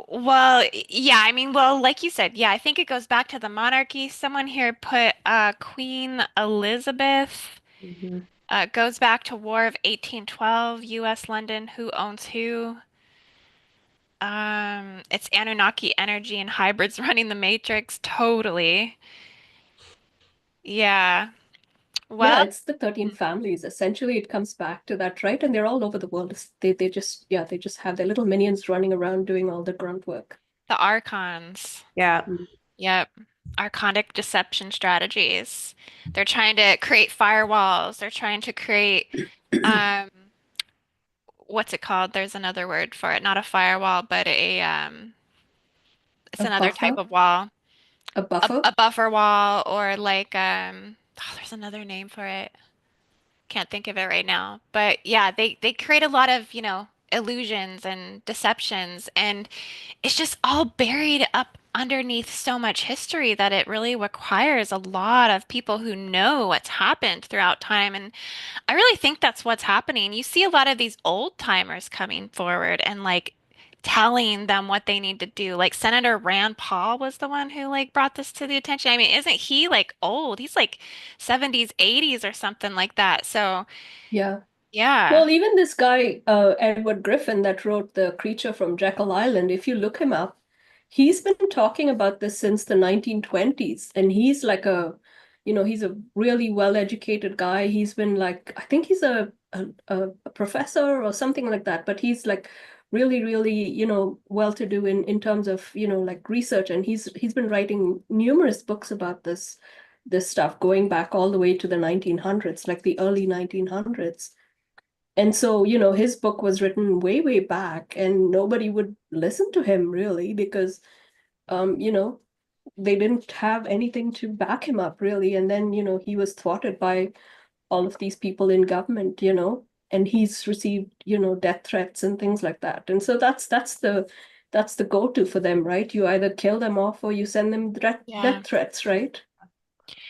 Well, yeah, I mean, well, like you said, yeah, I think it goes back to the monarchy. Someone here put Queen Elizabeth. Mhm. Goes back to War of 1812, U.S. London, who owns who? It's Anunnaki energy and hybrids running the Matrix. Totally. Yeah. Yeah, Well, it's the 13 families. Essentially, it comes back to that, right? And they're all over the world. They just have their little minions running around doing all the grunt work. the archons. Yeah. Yep. Archonic deception strategies. They're trying to create firewalls. They're trying to create what's it called? There's another word for it. Not a firewall, but it's A another type buffer? of wall. A buffer? A buffer wall or like there's another name for it. Can't think of it right now. But yeah, they create a lot of, illusions and deceptions, and it's just all buried up underneath so much history that it really requires a lot of people who know what's happened throughout time. And I really think that's what's happening. You see a lot of these old timers coming forward and like telling them what they need to do. Like Senator Rand Paul was the one who like brought this to the attention. I mean, isn't he like old? He's like 70s, 80s or something like that. So, Yeah. yeah. Well, even this guy, Edward Griffin, that wrote The Creature from Jekyll Island, if you look him up, he's been talking about this since the 1920s. And he's like he's a really well-educated guy. He's been like, I think he's a professor or something like that, but he's like really, really, well-to-do in terms of, like research. And he's been writing numerous books about this stuff going back all the way to the 1900s, like the early 1900s. And so, his book was written way, way back, and nobody would listen to him really because, they didn't have anything to back him up really. And then, he was thwarted by all of these people in government, and he's received, death threats and things like that. And so that's the go-to for them, right? You either kill them off or you send them death threats, right?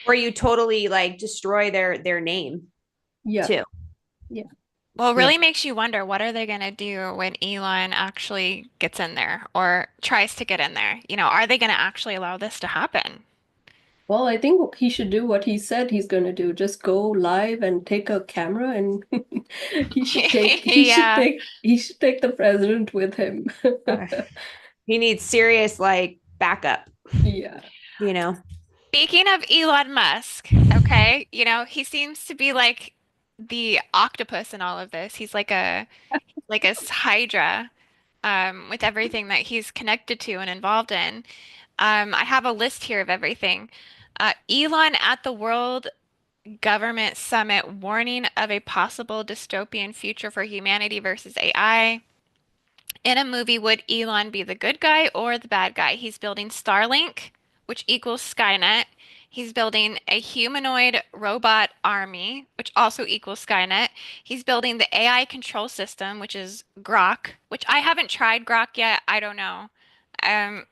Or you totally like destroy their name too. Yeah. Well, it really makes you wonder, what are they going to do when Elon actually gets in there or tries to get in there? Are they going to actually allow this to happen? Well, I think he should do what he said he's going to do. Just go live and take a camera, and he should take Yeah. the president with him. He needs serious like backup. Yeah. Speaking of Elon Musk, okay, he seems to be like the octopus in all of this. He's like a hydra, with everything that he's connected to and involved in. I have a list here of everything. Elon at the World Government Summit warning of a possible dystopian future for humanity versus AI. In a movie, would Elon be the good guy or the bad guy? He's building Starlink, which equals Skynet. He's building a humanoid robot army, which also equals Skynet. He's building the AI control system, which is Grok, which I haven't tried Grok yet. I don't know. Um,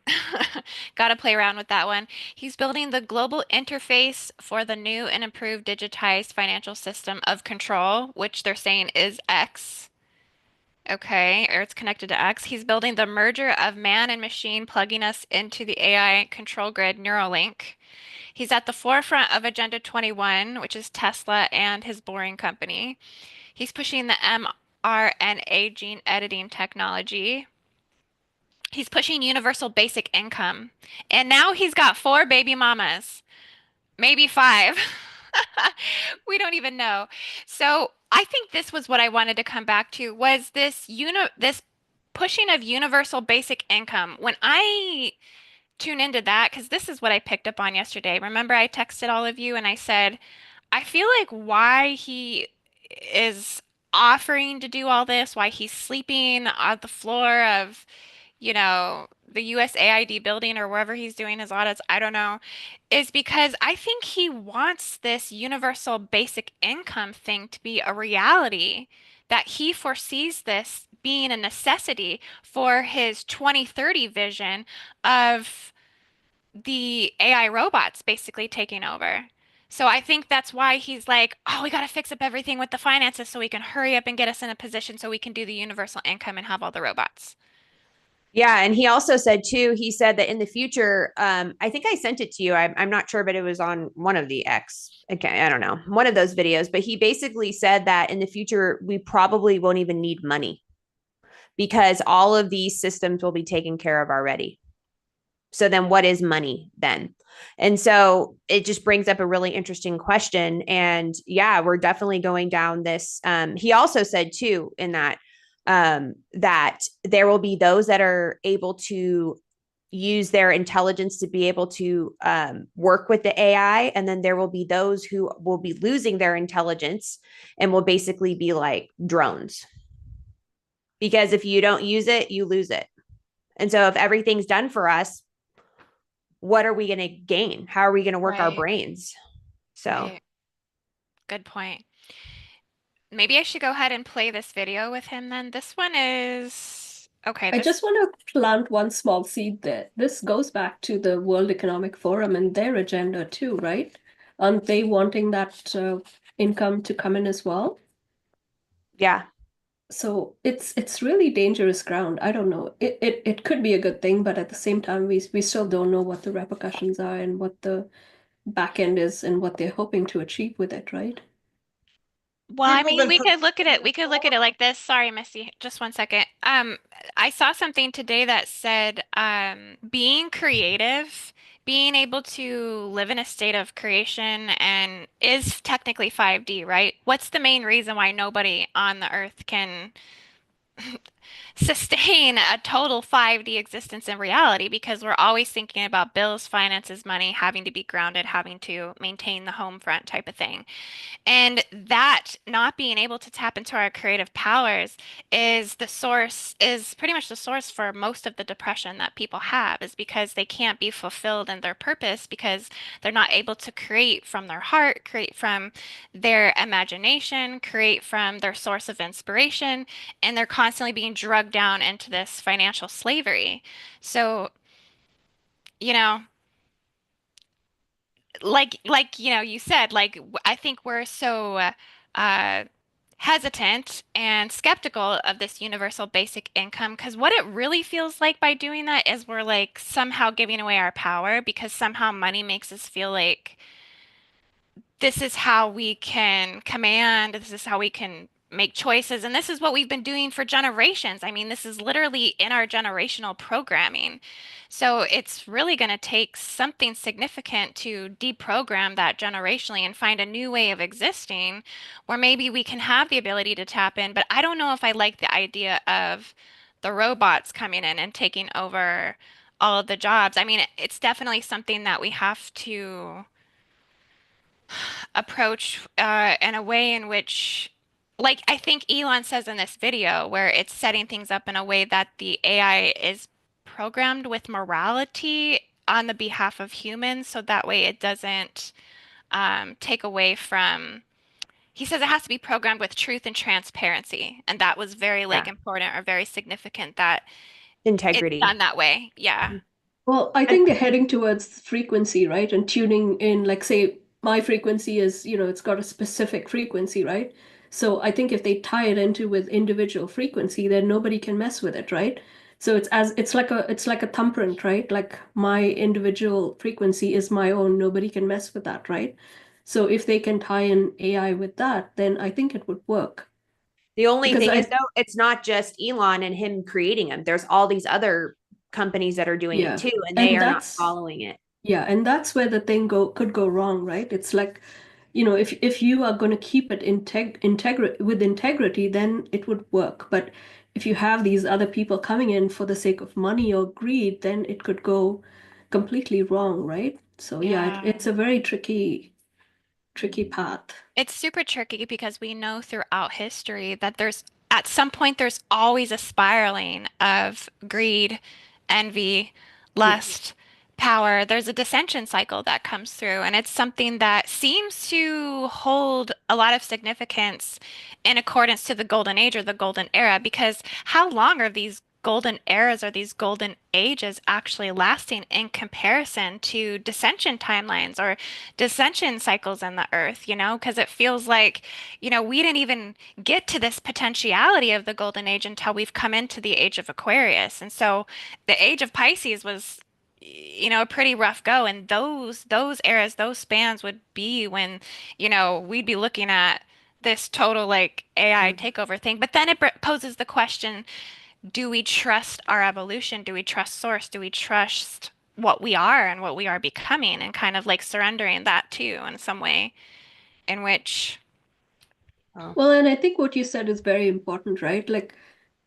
got to play around with that one. He's building the global interface for the new and improved digitized financial system of control, which they're saying is X. Okay, or it's connected to X. He's building the merger of man and machine, plugging us into the AI control grid Neuralink. He's at the forefront of Agenda 21, which is Tesla and his Boring Company. He's pushing the mRNA gene editing technology. He's pushing universal basic income. And now he's got 4 baby mamas, maybe 5. We don't even know. So I think this was what I wanted to come back to, was this pushing of universal basic income. When I tune into that, because this is what I picked up on yesterday. Remember, I texted all of you and I said, I feel like why he is offering to do all this, why he's sleeping on the floor of, the USAID building or wherever he's doing his audits, I don't know, is because I think he wants this universal basic income thing to be a reality, that he foresees this being a necessity for his 2030 vision of the AI robots basically taking over. So I think that's why he's like, oh, we got to fix up everything with the finances so we can hurry up and get us in a position so we can do the universal income and have all the robots. Yeah, and he also said too, he said that in the future, I think I sent it to you. I'm not sure, but it was on one of the X. Okay, I don't know, one of those videos. But he basically said that in the future, we probably won't even need money because all of these systems will be taken care of already. So then what is money then? And so it just brings up a really interesting question. And yeah, we're definitely going down this. He also said too, in that, that there will be those that are able to use their intelligence to be able to work with the AI. And then there will be those who will be losing their intelligence and will basically be like drones. Because if you don't use it, you lose it. And so if everything's done for us, what are we going to gain? How are we going to work our brains? So Right. Good point. Maybe I should go ahead and play this video with him then. This one is okay. I just want to plant one small seed there. This goes back to the World Economic Forum and their agenda too, right? Aren't they wanting that income to come in as well? yeah. So it's really dangerous ground. I don't know. It could be a good thing, but at the same time, we still don't know what the repercussions are and what the back end is and what they're hoping to achieve with it, right? Well, I People mean, have been we could look at it. We could look at it like this. Sorry, Missy, just one second. I saw something today that said, being creative, being able to live in a state of creation and is technically 5D, right? What's the main reason why nobody on the earth can sustain a total 5D existence in reality because we're always thinking about bills, finances, money, having to be grounded, having to maintain the home front type of thing. And that not being able to tap into our creative powers is pretty much the source for most of the depression that people have, is because they can't be fulfilled in their purpose because they're not able to create from their heart, create from their imagination, create from their source of inspiration, and they're constantly being drugged down into this financial slavery. So, you know, you said, I think we're so uh hesitant and skeptical of this universal basic income because what it really feels like by doing that is we're like somehow giving away our power because somehow money makes us feel like this is how we can command, this is how we can make choices, and this is what we've been doing for generations. I mean, this is literally in our generational programming. So it's really going to take something significant to deprogram that generationally and find a new way of existing where maybe we can have the ability to tap in. But I don't know if I like the idea of the robots coming in and taking over all of the jobs. I mean, it's definitely something that we have to approach in a way in which, like I think Elon says in this video, where it's setting things up in a way that the AI is programmed with morality on the behalf of humans, so that way it doesn't take away from. He says it has to be programmed with truth and transparency, and that was very Yeah. important or very significant that it's Integrity. done that way. Yeah. Well, I think they're heading towards frequency, right? And tuning in, like, say, my frequency is, it's got a specific frequency, right? So I think if they tie it into with individual frequency, then nobody can mess with it, right? So it's like a thumbprint, right? Like my individual frequency is my own. Nobody can mess with that, right? So if they can tie in AI with that, then I think it would work. The only Because thing is, though, it's not just Elon and him creating them. There's all these other companies that are doing Yeah. it too, and And they are not that's following it. Yeah, and that's where the thing could go wrong, right? It's like, if you are going to keep it with integrity, then it would work. But if you have these other people coming in for the sake of money or greed, then it could go completely wrong, right? So yeah, Yeah. it's a very tricky path. It's super tricky because we know throughout history that at some point, there's always a spiraling of greed, envy, lust, power. There's a dissension cycle that comes through, and it's something that seems to hold a lot of significance in accordance to the golden age or the golden era, because how long are these golden eras or these golden ages actually lasting in comparison to dissension timelines or dissension cycles in the earth, because it feels like, we didn't even get to this potentiality of the golden age until we've come into the age of Aquarius. And so the age of Pisces was, a pretty rough go. And those eras, those spans would be when, we'd be looking at this total like AI takeover thing. But then it poses the question, do we trust our evolution? Do we trust source? Do we trust what we are and what we are becoming, and kind of like surrendering that too in some way in which Well, and I think what you said is very important, right? Like,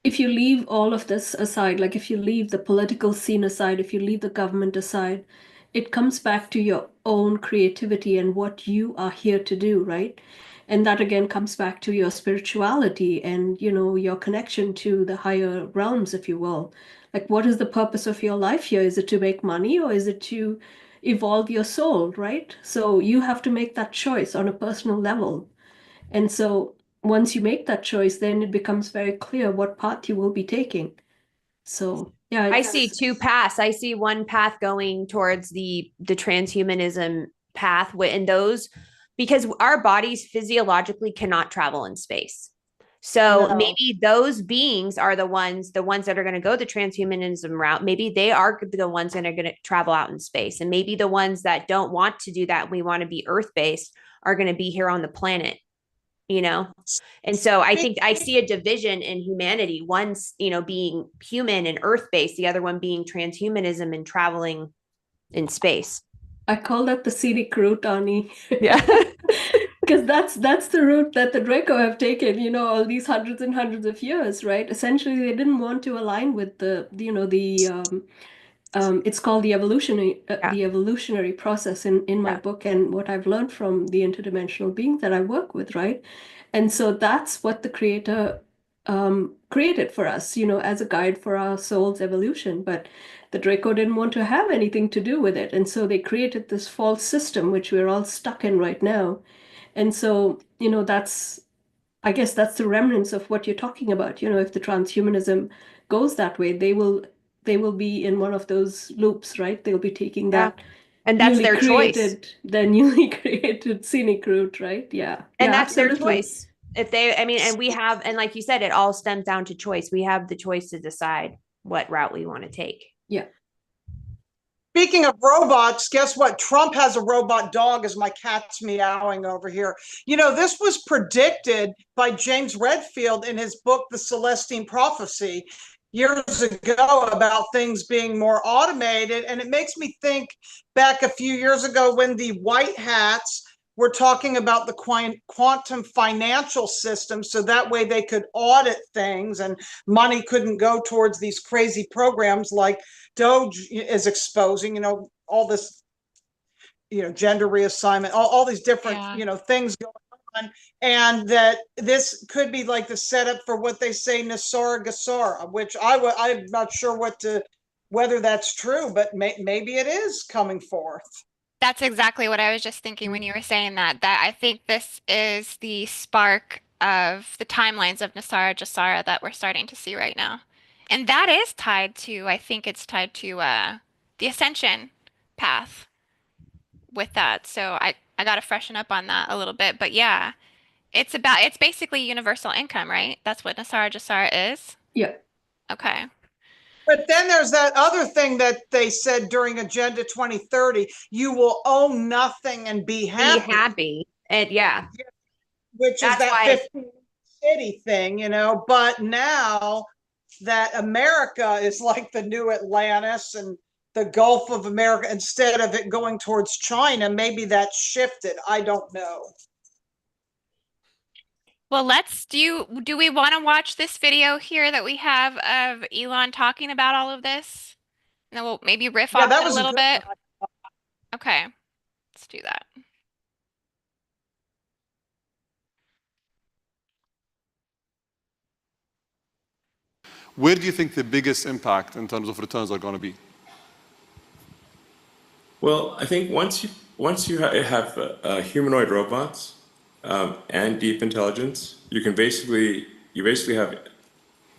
if you leave all of this aside, like if you leave the political scene aside, if you leave the government aside, it comes back to your own creativity and what you are here to do, right? And that again comes back to your spirituality and, your connection to the higher realms, if you will. Like, what is the purpose of your life here? Is it to make money or is it to evolve your soul, right? So you have to make that choice on a personal level. And so once you make that choice, then it becomes very clear what path you will be taking. So yeah, I see two paths. I see one path going towards the transhumanism path, and those, because our bodies physiologically cannot travel in space. So No. maybe those beings are the ones that are going to go the transhumanism route. Maybe they are the ones that are going to travel out in space. And maybe the ones that don't want to do that, we want to be Earth-based, are going to be here on the planet. And so I think I see a division in humanity. One's, being human and earth-based, the other one being transhumanism and traveling in space. I call that the scenic route, Ani. Yeah. because that's the route that the Draco have taken, all these hundreds and hundreds of years, right? Essentially, they didn't want to align with it's called the evolutionary process in my book, and what I've learned from the interdimensional beings that I work with, right? And so that's what the Creator created for us, as a guide for our soul's evolution. But the Draco didn't want to have anything to do with it, and so they created this false system, which we're all stuck in right now. And so, I guess that's the remnants of what you're talking about. If the transhumanism goes that way, they will be in one of those loops, right? They'll be taking that and that's their choice. The newly created scenic route, right? Yeah. And yeah, that's absolutely. their choice. And we have, and like you said, it all stems down to choice. We have the choice to decide what route we want to take. Yeah. Speaking of robots, guess what? Trump has a robot dog as my cat's meowing over here. This was predicted by James Redfield in his book, The Celestine Prophecy, years ago, about things being more automated. And it makes me think back a few years ago when the white hats were talking about the quantum financial system, so that way they could audit things and money couldn't go towards these crazy programs like Doge is exposing, all this, gender reassignment, all these different, things going on, and that this could be like the setup for what they say Nasara Gasara, which I'm not sure whether that's true, but maybe it is coming forth. That's exactly what I was just thinking when you were saying that I think this is the spark of the timelines of Nasara Jasara that we're starting to see right now. And that is tied to, I think it's tied to the ascension path with that. So I got to freshen up on that a little bit. But yeah, it's basically universal income, right? That's what Nasara Jasara is? Yeah. Okay. But then there's that other thing that they said during Agenda 2030, you will own nothing and be happy. Be happy. And which is that 15 city thing, but now that America is like the new Atlantis and the Gulf of America, instead of it going towards China, maybe that's shifted. I don't know. Well, do we want to watch this video here that we have of Elon talking about all of this? And then we'll maybe riff off it a little bit. Okay, let's do that. Where do you think the biggest impact in terms of returns are going to be? Well, I think once you have humanoid robots and deep intelligence, you basically have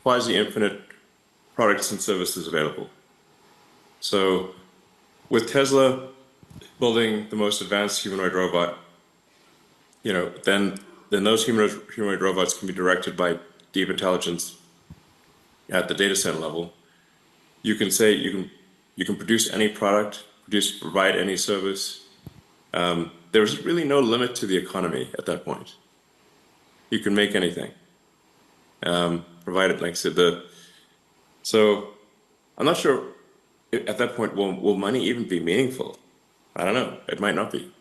quasi-infinite products and services available. So with Tesla building the most advanced humanoid robot, then those humanoid robots can be directed by deep intelligence at the data center level. You can say you can produce any product, provide any service. There's really no limit to the economy at that point. You can make anything, provided, like I said, so I'm not sure at that point will money even be meaningful. I don't know. It might not be.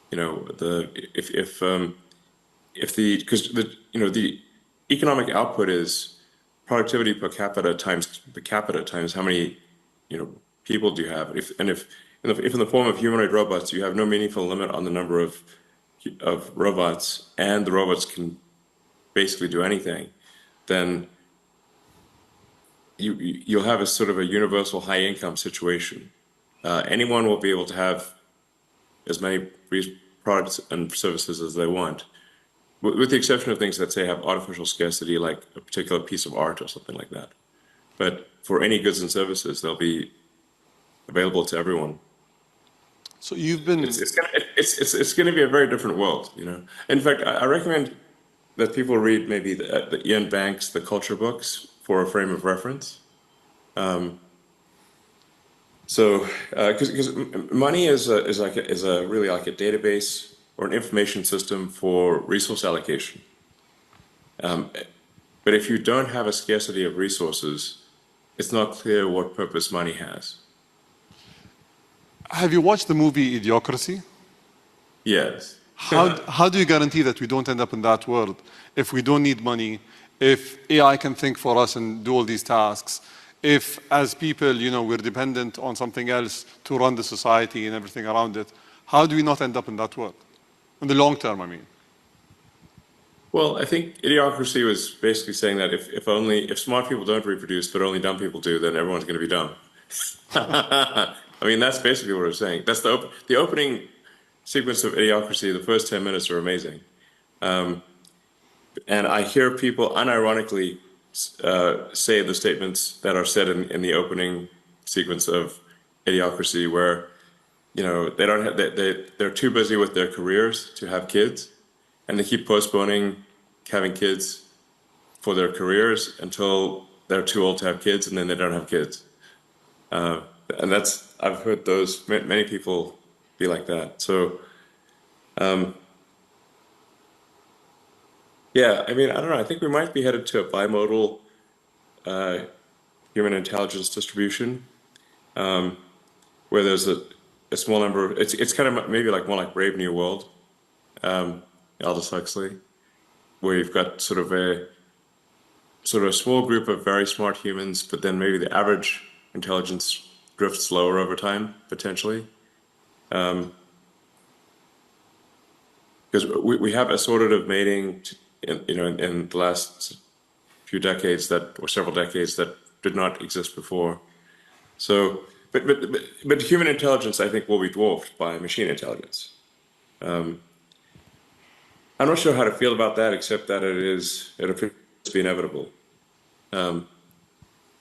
Because the economic output is productivity per capita times how many people do you have. If in the form of humanoid robots you have no meaningful limit on the number of robots, and the robots can basically do anything, then you'll have a sort of a universal high income situation. Anyone will be able to have as many products and services as they want, with the exception of things that say have artificial scarcity, like a particular piece of art or something like that. But for any goods and services, they'll be available to everyone. So you've been... It's going to be a very different world, In fact, I recommend that people read maybe the Ian Banks, the culture books, for a frame of reference. Because money is really like a database or an information system for resource allocation. But if you don't have a scarcity of resources, it's not clear what purpose money has. Have you watched the movie Idiocracy? Yes. How do you guarantee that we don't end up in that world if we don't need money, if AI can think for us and do all these tasks, if as people, we're dependent on something else to run the society and everything around it? How do we not end up in that world? In the long term, I mean. Well, I think Idiocracy was basically saying that if smart people don't reproduce, but only dumb people do, then everyone's going to be dumb. I mean, that's basically what it was saying. That's the opening sequence of Idiocracy. The first 10 minutes are amazing. And I hear people unironically say the statements that are said in the opening sequence of Idiocracy, where they don't have, they're too busy with their careers to have kids, and they keep postponing having kids for their careers until they're too old to have kids, and then they don't have kids. And I've heard many people be like that. So, yeah, I mean, I don't know. I think we might be headed to a bimodal human intelligence distribution, where there's a small number. It's kind of maybe more like Brave New World, Aldous Huxley, where you've got sort of a small group of very smart humans, but then maybe the average intelligence drifts lower over time, potentially. Because we have assortative mating, in the last few decades or several decades that did not exist before. So, but human intelligence, I think, will be dwarfed by machine intelligence. I'm not sure how to feel about that, except that it appears to be inevitable. That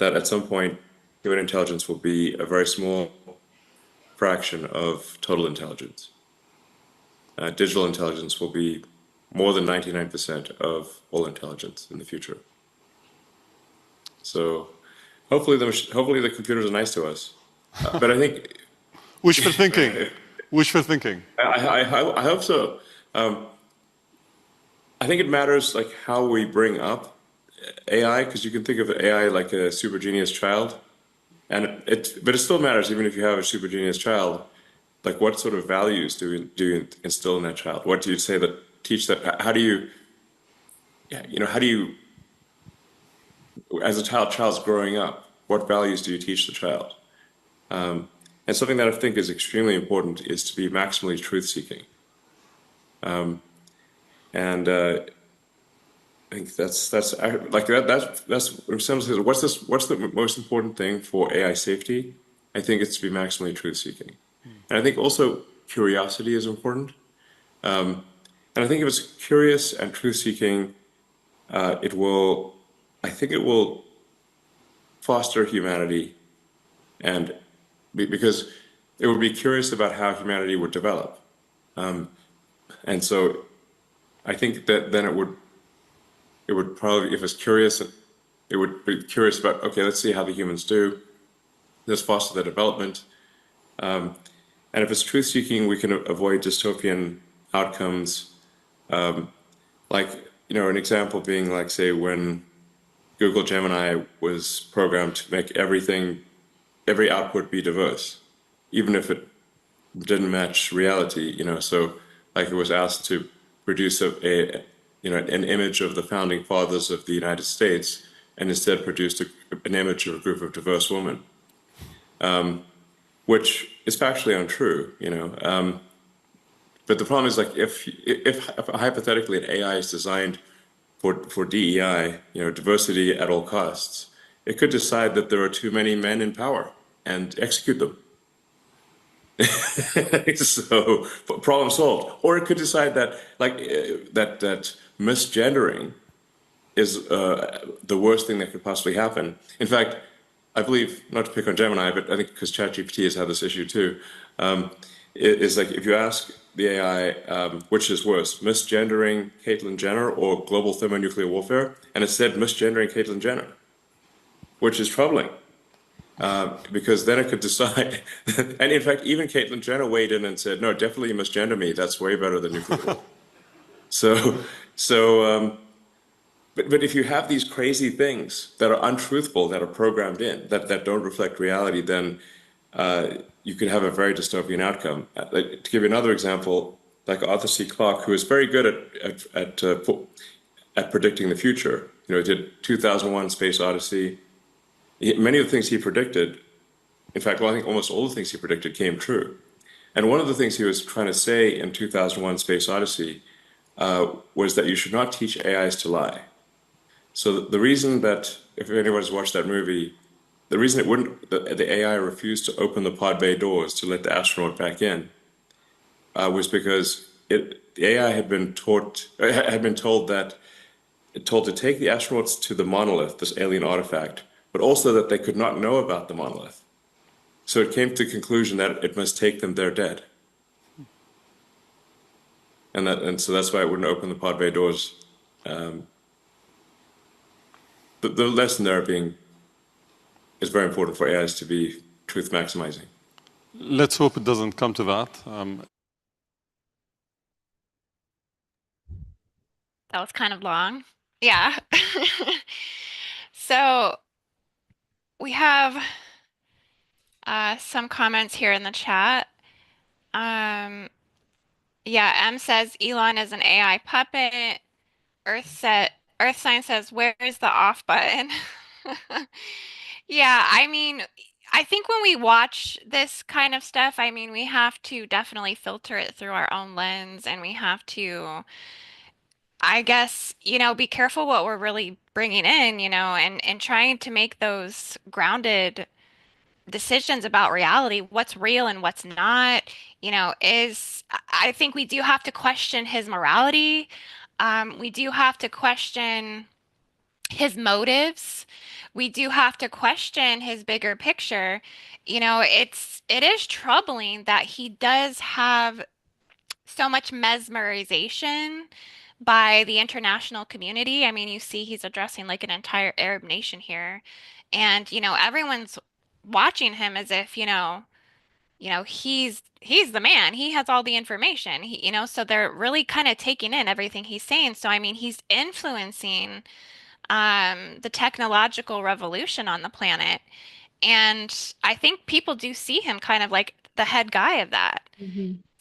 at some point, human intelligence will be a very small fraction of total intelligence. Digital intelligence will be more than 99% of all intelligence in the future. So hopefully the computers are nice to us. But I think wishful thinking. Wishful thinking. I hope so. I think it matters how we bring up AI, because you can think of AI like a super genius child, but it still matters even if you have a super genius child. What sort of values do you instill in that child? What do you say that teach that? How do you, as a child's growing up, what values do you teach the child? And something that I think is extremely important is to be maximally truth-seeking. And I think that's in some sense, what's the most important thing for AI safety? I think it's to be maximally truth-seeking. And I think also curiosity is important. And I think if it's curious and truth-seeking, it will foster humanity, and because it would be curious about how humanity would develop. And so I think that then it would probably, if it's curious, it would be curious about, okay, let's see how the humans do. Let's foster their development. And if it's truth-seeking, we can avoid dystopian outcomes. An example being say when Google Gemini was programmed to make every output be diverse, even if it didn't match reality, so it was asked to produce an image of the founding fathers of the United States, and instead produced an image of a group of diverse women, which is factually untrue, But the problem is if hypothetically an AI is designed for DEI, diversity at all costs, it could decide that there are too many men in power and execute them. So problem solved. Or it could decide that that misgendering is the worst thing that could possibly happen. In fact, I believe, not to pick on Gemini, but I think because ChatGPT has had this issue too, is if you ask the AI which is worse, misgendering Caitlyn Jenner or global thermonuclear warfare, and it said misgendering Caitlyn Jenner, which is troubling. Because then it could decide, and in fact, even Caitlyn Jenner weighed in and said, "No, definitely misgender me. That's way better than nuclear war." But if you have these crazy things that are untruthful, that are programmed in, that don't reflect reality, then you could have a very dystopian outcome. To give you another example, like Arthur C. Clarke, who was very good at predicting the future. You know, he did 2001: Space Odyssey. Many of the things he predicted, in fact, well, I think almost all the things he predicted came true. And one of the things he was trying to say in 2001: Space Odyssey was that you should not teach AIs to lie. So the reason that, if anyone's watched that movie, the reason it wouldn't, the AI refused to open the pod bay doors to let the astronaut back in, was because the AI had been told to take the astronauts to the monolith, this alien artifact, but also that they could not know about the monolith. So it came to the conclusion that it must take them there dead. And so that's why it wouldn't open the pod bay doors. The lesson there being is very important for AIs to be truth maximizing. Let's hope it doesn't come to that. That was kind of long. Yeah. So we have some comments here in the chat. Yeah, M says Elon is an AI puppet. Earth Sign says, where's the off button? Yeah, I mean, I think when we watch this kind of stuff, I mean, we have to definitely filter it through our own lens, and we have to, I guess, be careful what we're really bringing in, and trying to make those grounded decisions about reality, what's real and what's not, I think we do have to question his morality. We do have to question his motives. We do have to question his bigger picture. It is troubling that he does have so much mesmerization by the international community. I mean, you see he's addressing like an entire Arab nation here. And, everyone's watching him as if, he's the man. He has all the information. So they're really kind of taking in everything he's saying. So I mean, he's influencing the technological revolution on the planet. And I think people do see him kind of like the head guy of that.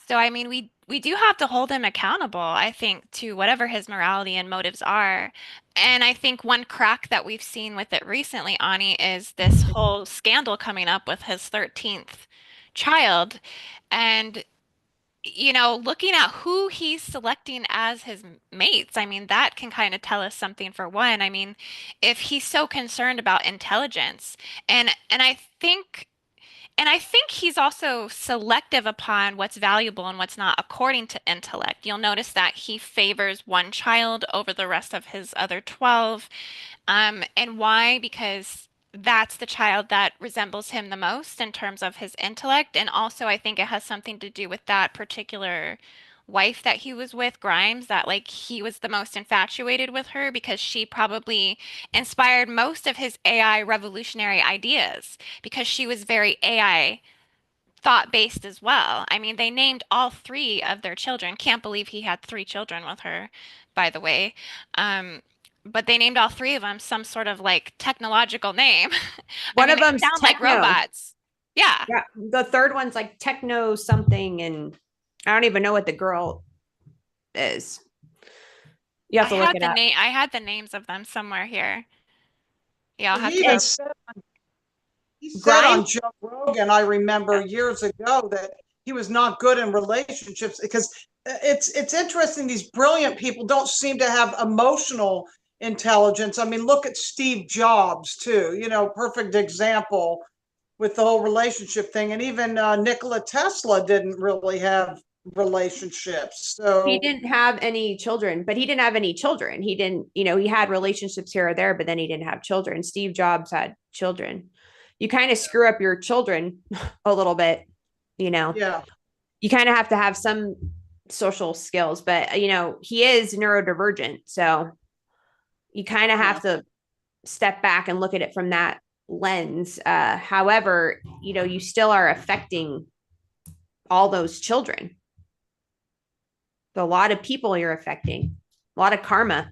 So I mean, we do have to hold him accountable, I think, to whatever his morality and motives are. And I think one crack that we've seen with it recently, Ani, is this whole scandal coming up with his 13th child. And looking at who he's selecting as his mates, I mean, that can kind of tell us something for one. I mean, if he's so concerned about intelligence, and I think he's also selective upon what's valuable and what's not according to intellect. You'll notice that he favors one child over the rest of his other 12. And why? Because that's the child that resembles him the most in terms of his intellect. And also, I think it has something to do with that particular wife that he was with, Grimes, that like he was the most infatuated with her because she probably inspired most of his AI revolutionary ideas because she was very AI thought based as well. I mean, they named all three of their children. Can't believe he had three children with her, by the way. But they named all three of them some sort of like technological name. One I of mean, they them's sound like techno. robots. Yeah. Yeah. The third one's like techno something, and I don't even know what the girl is. You have to look it up. I had the names of them somewhere here. Yeah, I'll have He to even go. said, he said on Grimes? Joe Rogan, I remember years ago, that he was not good in relationships because it's interesting. These brilliant people don't seem to have emotional intelligence. I mean, look at Steve Jobs too. Perfect example with the whole relationship thing, and even Nikola Tesla didn't really have relationships. So He didn't have any children, but he didn't have any children. He didn't, he had relationships here or there, but then he didn't have children. Steve Jobs had children. You kind of screw up your children a little bit, yeah, you kind of have to have some social skills, but he is neurodivergent. So you kind of have to step back and look at it from that lens. However, you still are affecting all those children. A lot of people you're affecting, a lot of karma.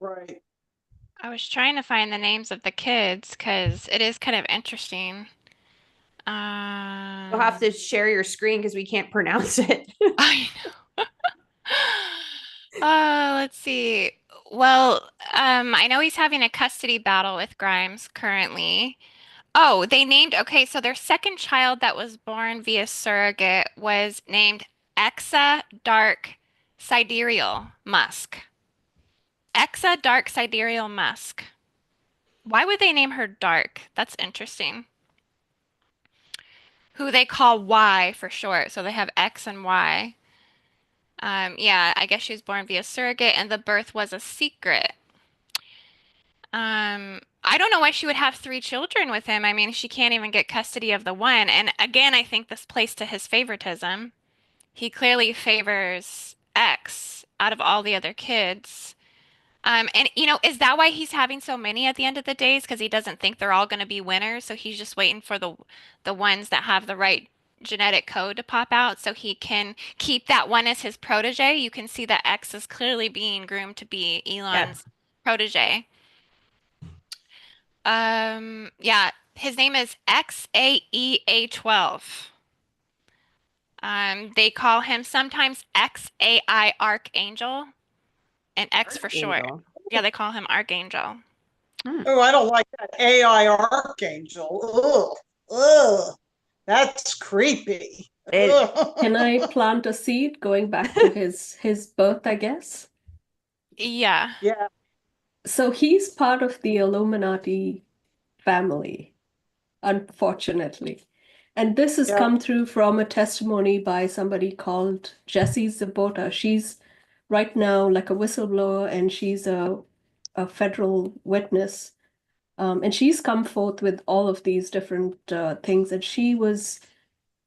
right. I was trying to find the names of the kids because it is kind of interesting. You'll have to share your screen because we can't pronounce it. I know. Let's see. Well, I know he's having a custody battle with Grimes currently. Oh, okay, so their second child that was born via surrogate was named Exa Dark Sidereal Musk. Exa Dark Sidereal Musk. Why would they name her Dark? That's interesting. Who they call Y for short, so they have X and Y. Yeah, I guess she was born via surrogate and the birth was a secret. I don't know why she would have 3 children with him. I mean, she can't even get custody of the one. And again, I think this plays to his favoritism. He clearly favors X out of all the other kids. And is that why he's having so many at the end of the days? Because he doesn't think they're all going to be winners, so he's just waiting for the ones that have the right genetic code to pop out, so he can keep that one as his protege. You can see that X is clearly being groomed to be Elon's protege. Yeah, his name is XAEA12. They call him sometimes XAI Archangel, and X for short. Yeah, they call him Archangel. Oh, I don't like that AI Archangel. Ugh. That's creepy. Can I plant a seed going back to his birth, I guess? Yeah. Yeah. So he's part of the Illuminati family, unfortunately. And this has come through from a testimony by somebody called Jessie Zabota. She's right now like a whistleblower, and she's a federal witness. And she's come forth with all of these different things. And she was,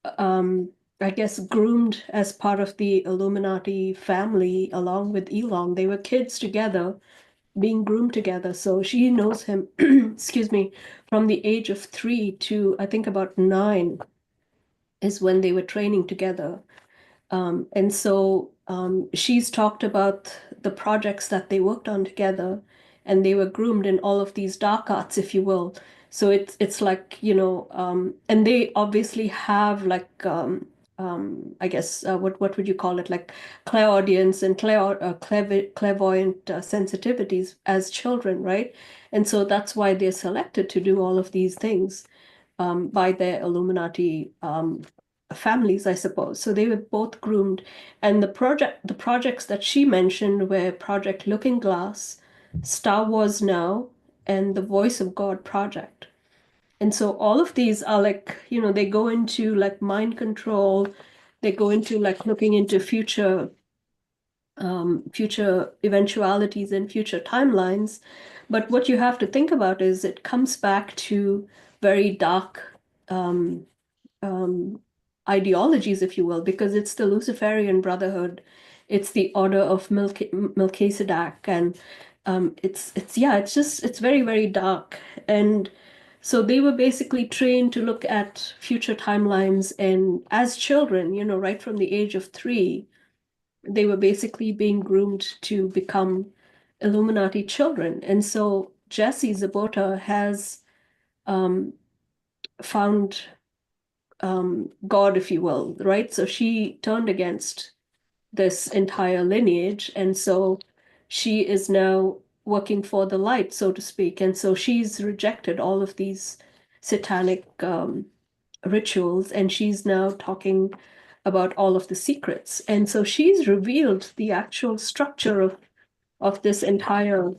I guess, groomed as part of the Illuminati family along with Elon. They were kids together, being groomed together. So she knows him, excuse me, from the age of 3 to I think about 9 is when they were training together. And so she's talked about the projects that they worked on together, and they were groomed in all of these dark arts, if you will. So it's like, and they obviously have like I guess what would you call it, like clairaudience and clairvoyant sensitivities as children, right? And so that's why they're selected to do all of these things by their Illuminati families, I suppose. So they were both groomed. And the projects that she mentioned were Project Looking Glass, Star Wars Now, and the Voice of God project. And so all of these are like, they go into like mind control, they go into like looking into future eventualities and future timelines. But what you have to think about is it comes back to very dark ideologies, if you will, because it's the Luciferian Brotherhood, it's the Order of Melchizedek, and it's very, very dark. And so they were basically trained to look at future timelines, and as children, right from the age of 3, they were basically being groomed to become Illuminati children. And so Jessie Zabota has found God, if you will, right? So she turned against this entire lineage, and so she is now working for the light, so to speak. And so she's rejected all of these satanic rituals, and she's now talking about all of the secrets. And so she's revealed the actual structure of this entire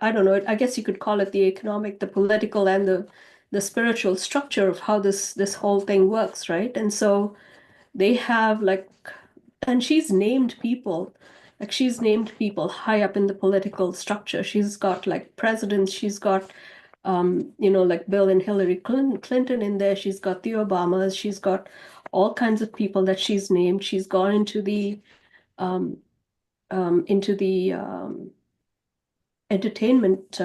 I don't know. I guess you could call it the economic, the political, and the spiritual structure of how this whole thing works, right? And so they have like, and she's named people high up in the political structure. She's got like presidents. She's got like Bill and Hillary Clinton in there. She's got the Obamas. She's got all kinds of people that she's named. She's gone into the entertainment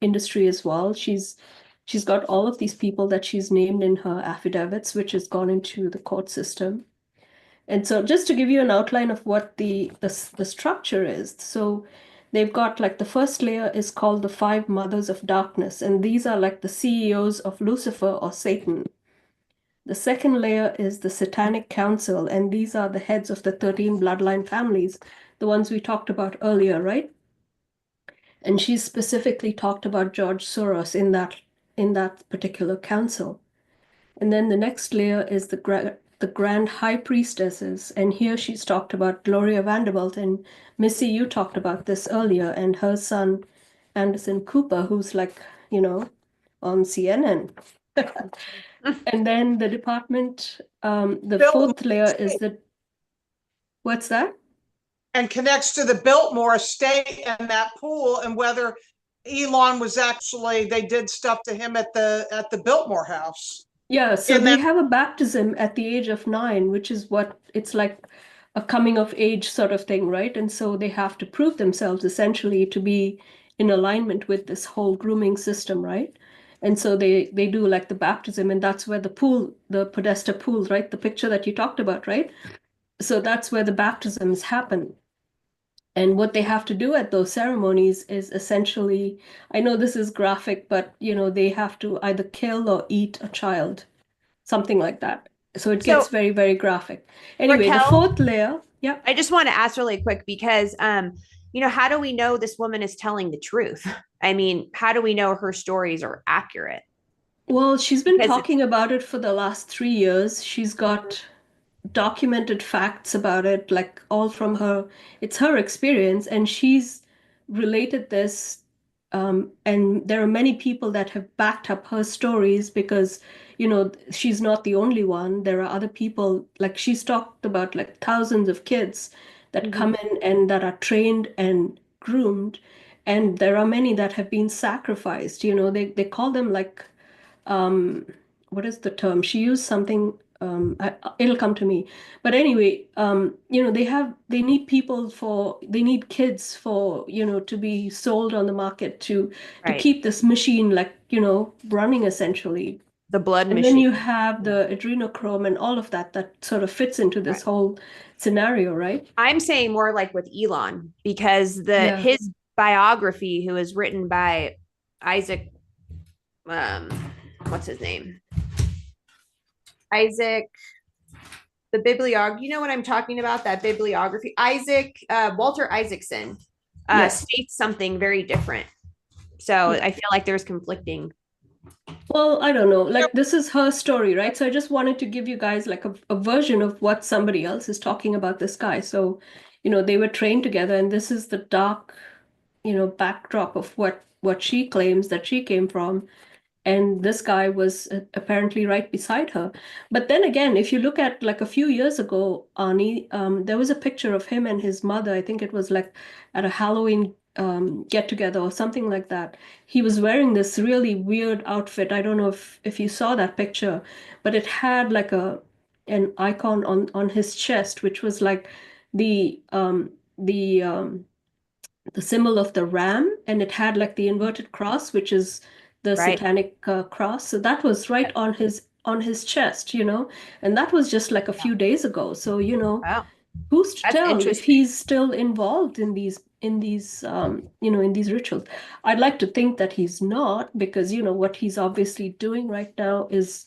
industry as well. She's got all of these people that she's named in her affidavits, which has gone into the court system. And so just to give you an outline of what the structure is. So they've got like the first layer is called the five mothers of darkness, and these are like the CEOs of Lucifer or Satan. The second layer is the Satanic Council, and these are the heads of the 13 bloodline families, the ones we talked about earlier, right? And she specifically talked about George Soros in that particular council. And then the next layer is the Grand High Priestesses, and here she's talked about Gloria Vanderbilt, and Missy, you talked about this earlier, and her son Anderson Cooper, who's like, you know, on CNN. And then the department, the fourth layer is the, what's that? And connects to the Biltmore estate and that pool, and whether Elon was actually, they did stuff to him at the Biltmore house. Yeah, so they have a baptism at the age of 9, which is what it's like a coming of age sort of thing, right? And so they have to prove themselves essentially to be in alignment with this whole grooming system, right? And so they do like the baptism, and that's where the pool, the Podesta pool, right? The picture that you talked about, right? So that's where the baptisms happen. And what they have to do at those ceremonies is essentially, I know this is graphic, but you know, they have to either kill or eat a child, something like that. So it gets very, very graphic. Anyway, Racquell, the fourth layer. Yeah. I just want to ask really quick because, you know, how do we know this woman is telling the truth? I mean, how do we know her stories are accurate? Well, she's been talking about it for the last 3 years. She's got documented facts about it, like all from her, it's her experience, and she's related this. And there are many people that have backed up her stories because, you know, she's not the only one. There are other people, like she's talked about like thousands of kids that come in and that are trained and groomed. And there are many that have been sacrificed. You know, they call them like, what is the term? She used something, it'll come to me. But anyway, you know, they need people they need kids for, you know, to be sold on the market to keep this machine like, you know, running essentially. The blood machine. And then you have the adrenochrome and all of that sort of fits into this whole scenario, right? I'm saying more like with Elon, because his biography, who is written by Isaac, what's his name? Isaac, the bibliography, you know what I'm talking about? That bibliography. Walter Isaacson states something very different. So I feel like there's conflicting. Well, I don't know. Like this is her story, right? So I just wanted to give you guys like a version of what somebody else is talking about this guy. So, you know, they were trained together, and this is the dark, you know, backdrop of what she claims that she came from. And this guy was apparently right beside her. But then again, if you look at like a few years ago, Ani, there was a picture of him and his mother. I think it was like at a Halloween get together or something like that. He was wearing this really weird outfit. I don't know if you saw that picture, but it had like an icon on his chest, which was like the symbol of the ram, and it had like the inverted cross, which is the satanic cross. So that was right on his chest, you know, and that was just like a few days ago. So, you know, who's to tell if he's still involved in these you know, in these rituals? I'd like to think that he's not, because, you know, what he's obviously doing right now is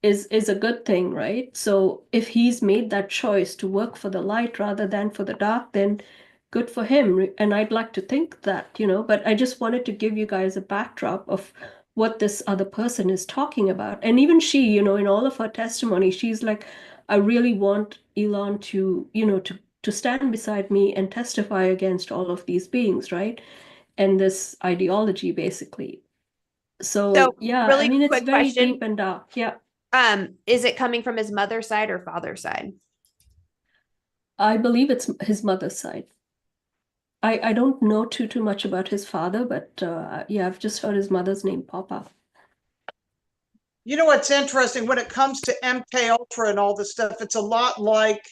a good thing, right? So if he's made that choice to work for the light rather than for the dark, then good for him. And I'd like to think that, you know, but I just wanted to give you guys a backdrop of what this other person is talking about. And even she, you know, in all of her testimony, she's like, I really want Elon to, you know, to stand beside me and testify against all of these beings, right? And this ideology, basically. So yeah, really I mean, it's very question. deep and dark. Yeah. Is it coming from his mother's side or father's side? I believe it's his mother's side. I don't know too much about his father, but yeah, I've just heard his mother's name pop up. You know what's interesting when it comes to MK Ultra and all this stuff? It's a lot like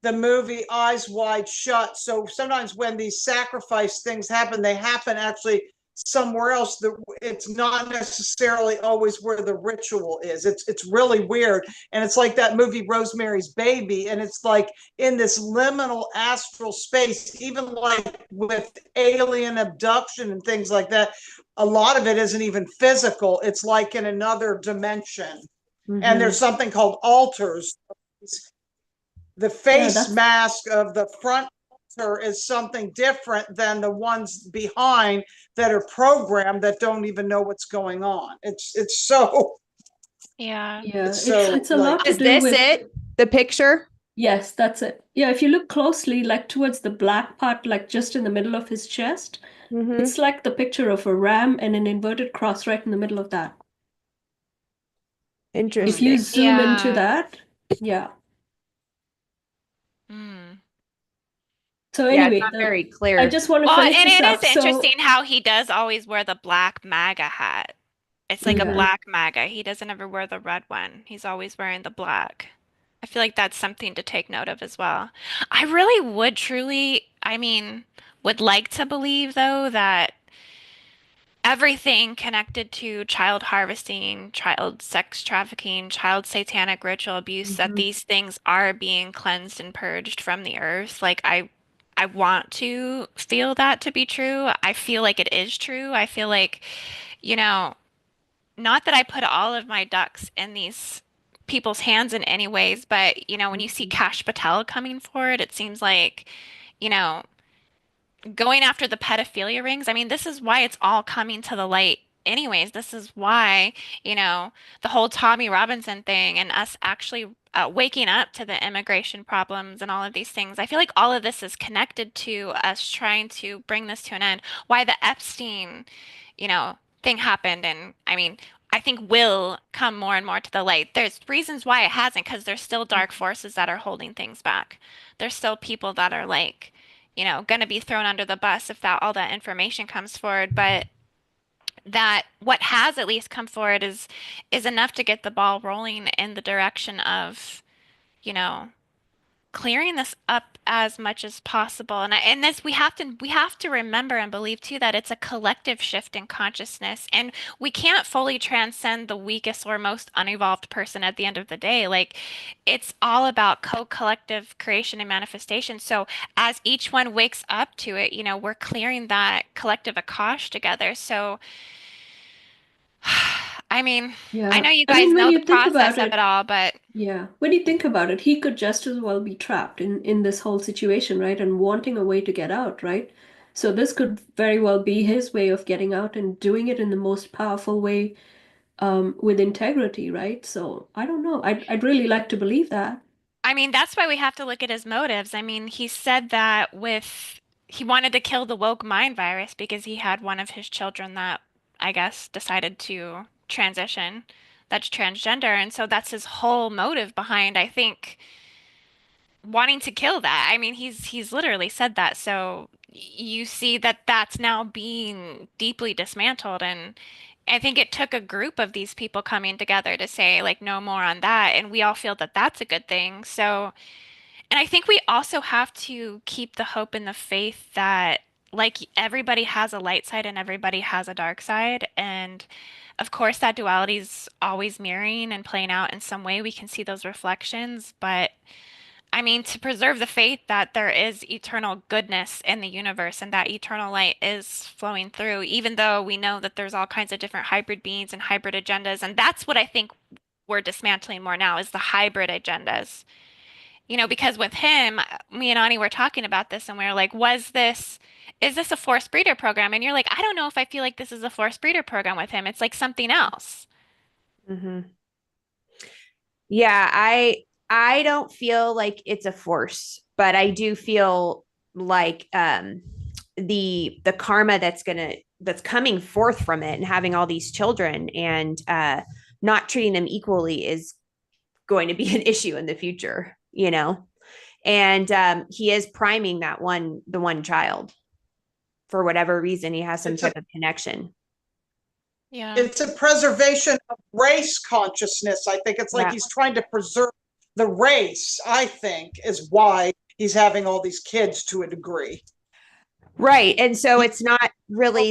the movie Eyes Wide Shut. So sometimes when these sacrifice things happen, they happen actually somewhere else, that it's not necessarily always where the ritual is. It's really weird. And it's like that movie Rosemary's Baby, and it's like in this liminal astral space, even like with alien abduction and things like that, a lot of it isn't even physical. It's like in another dimension. And there's something called altars. The face mask of the front is something different than the ones behind that are programmed that don't even know what's going on. It's so it's a lot to is do this with it, the picture? Yes, that's it. Yeah, if you look closely, like towards the black part, like just in the middle of his chest, it's like the picture of a ram and an inverted cross right in the middle of that. Interesting. If you zoom into that, So anyway, it's not very clear. I just want to finish and this it up. is interesting how he does always wear the black MAGA hat. It's like a black MAGA. He doesn't ever wear the red one. He's always wearing the black. I feel like that's something to take note of as well. I really would truly, would like to believe though that everything connected to child harvesting, child sex trafficking, child satanic ritual abuse, that these things are being cleansed and purged from the earth. Like I want to feel that to be true. I feel like it is true. I feel like, not that I put all of my ducks in these people's hands in any ways, but when you see Kash Patel coming forward, it seems like, going after the pedophilia rings. This is why it's all coming to the light anyways. This is why, the whole Tommy Robinson thing and us actually waking up to the immigration problems and all of these things. I feel like all of this is connected to us trying to bring this to an end. Why the Epstein, thing happened. And I think will come more and more to the light. There's reasons why it hasn't, because there's still dark forces that are holding things back. There's still people that are like, going to be thrown under the bus if all that information comes forward. But that what has at least come forward is enough to get the ball rolling in the direction of, clearing this up as much as possible. And this we have to remember and believe too that it's a collective shift in consciousness, and we can't fully transcend the weakest or most unevolved person at the end of the day. Like, it's all about co-collective creation and manifestation. So as each one wakes up to it, we're clearing that collective Akash together. So I know you guys know the process of it all, but when you think about it, he could just as well be trapped in this whole situation, right? And wanting a way to get out, right? So this could very well be his way of getting out and doing it in the most powerful way, with integrity, right? So I don't know. I'd really like to believe that. That's why we have to look at his motives. He said that he wanted to kill the woke mind virus because he had one of his children that I guess decided to transition, that's transgender. And so that's his whole motive behind, I think, wanting to kill that. He's literally said that. So you see that that's now being deeply dismantled. And I think it took a group of these people coming together to say, like, no more on that. And we all feel that that's a good thing. So, and I think we also have to keep the hope and the faith that, like, everybody has a light side and everybody has a dark side. And of course, that duality is always mirroring and playing out in some way. We can see those reflections. But to preserve the faith that there is eternal goodness in the universe and that eternal light is flowing through, even though we know that there's all kinds of different hybrid beings and hybrid agendas. And that's what I think we're dismantling more now, is the hybrid agendas. Because with him, me and Ani were talking about this and we were like, is this a forced breeder program? And you're like, I don't know if I feel like this is a forced breeder program with him. It's like something else. Yeah, I don't feel like it's a force, but I do feel like the karma that's coming forth from it and having all these children and not treating them equally is going to be an issue in the future, and he is priming the one child. For whatever reason, he has some type of connection. Yeah. It's a preservation of race consciousness. I think it's like he's trying to preserve the race, I think, is why he's having all these kids to a degree. Right. And so it's not really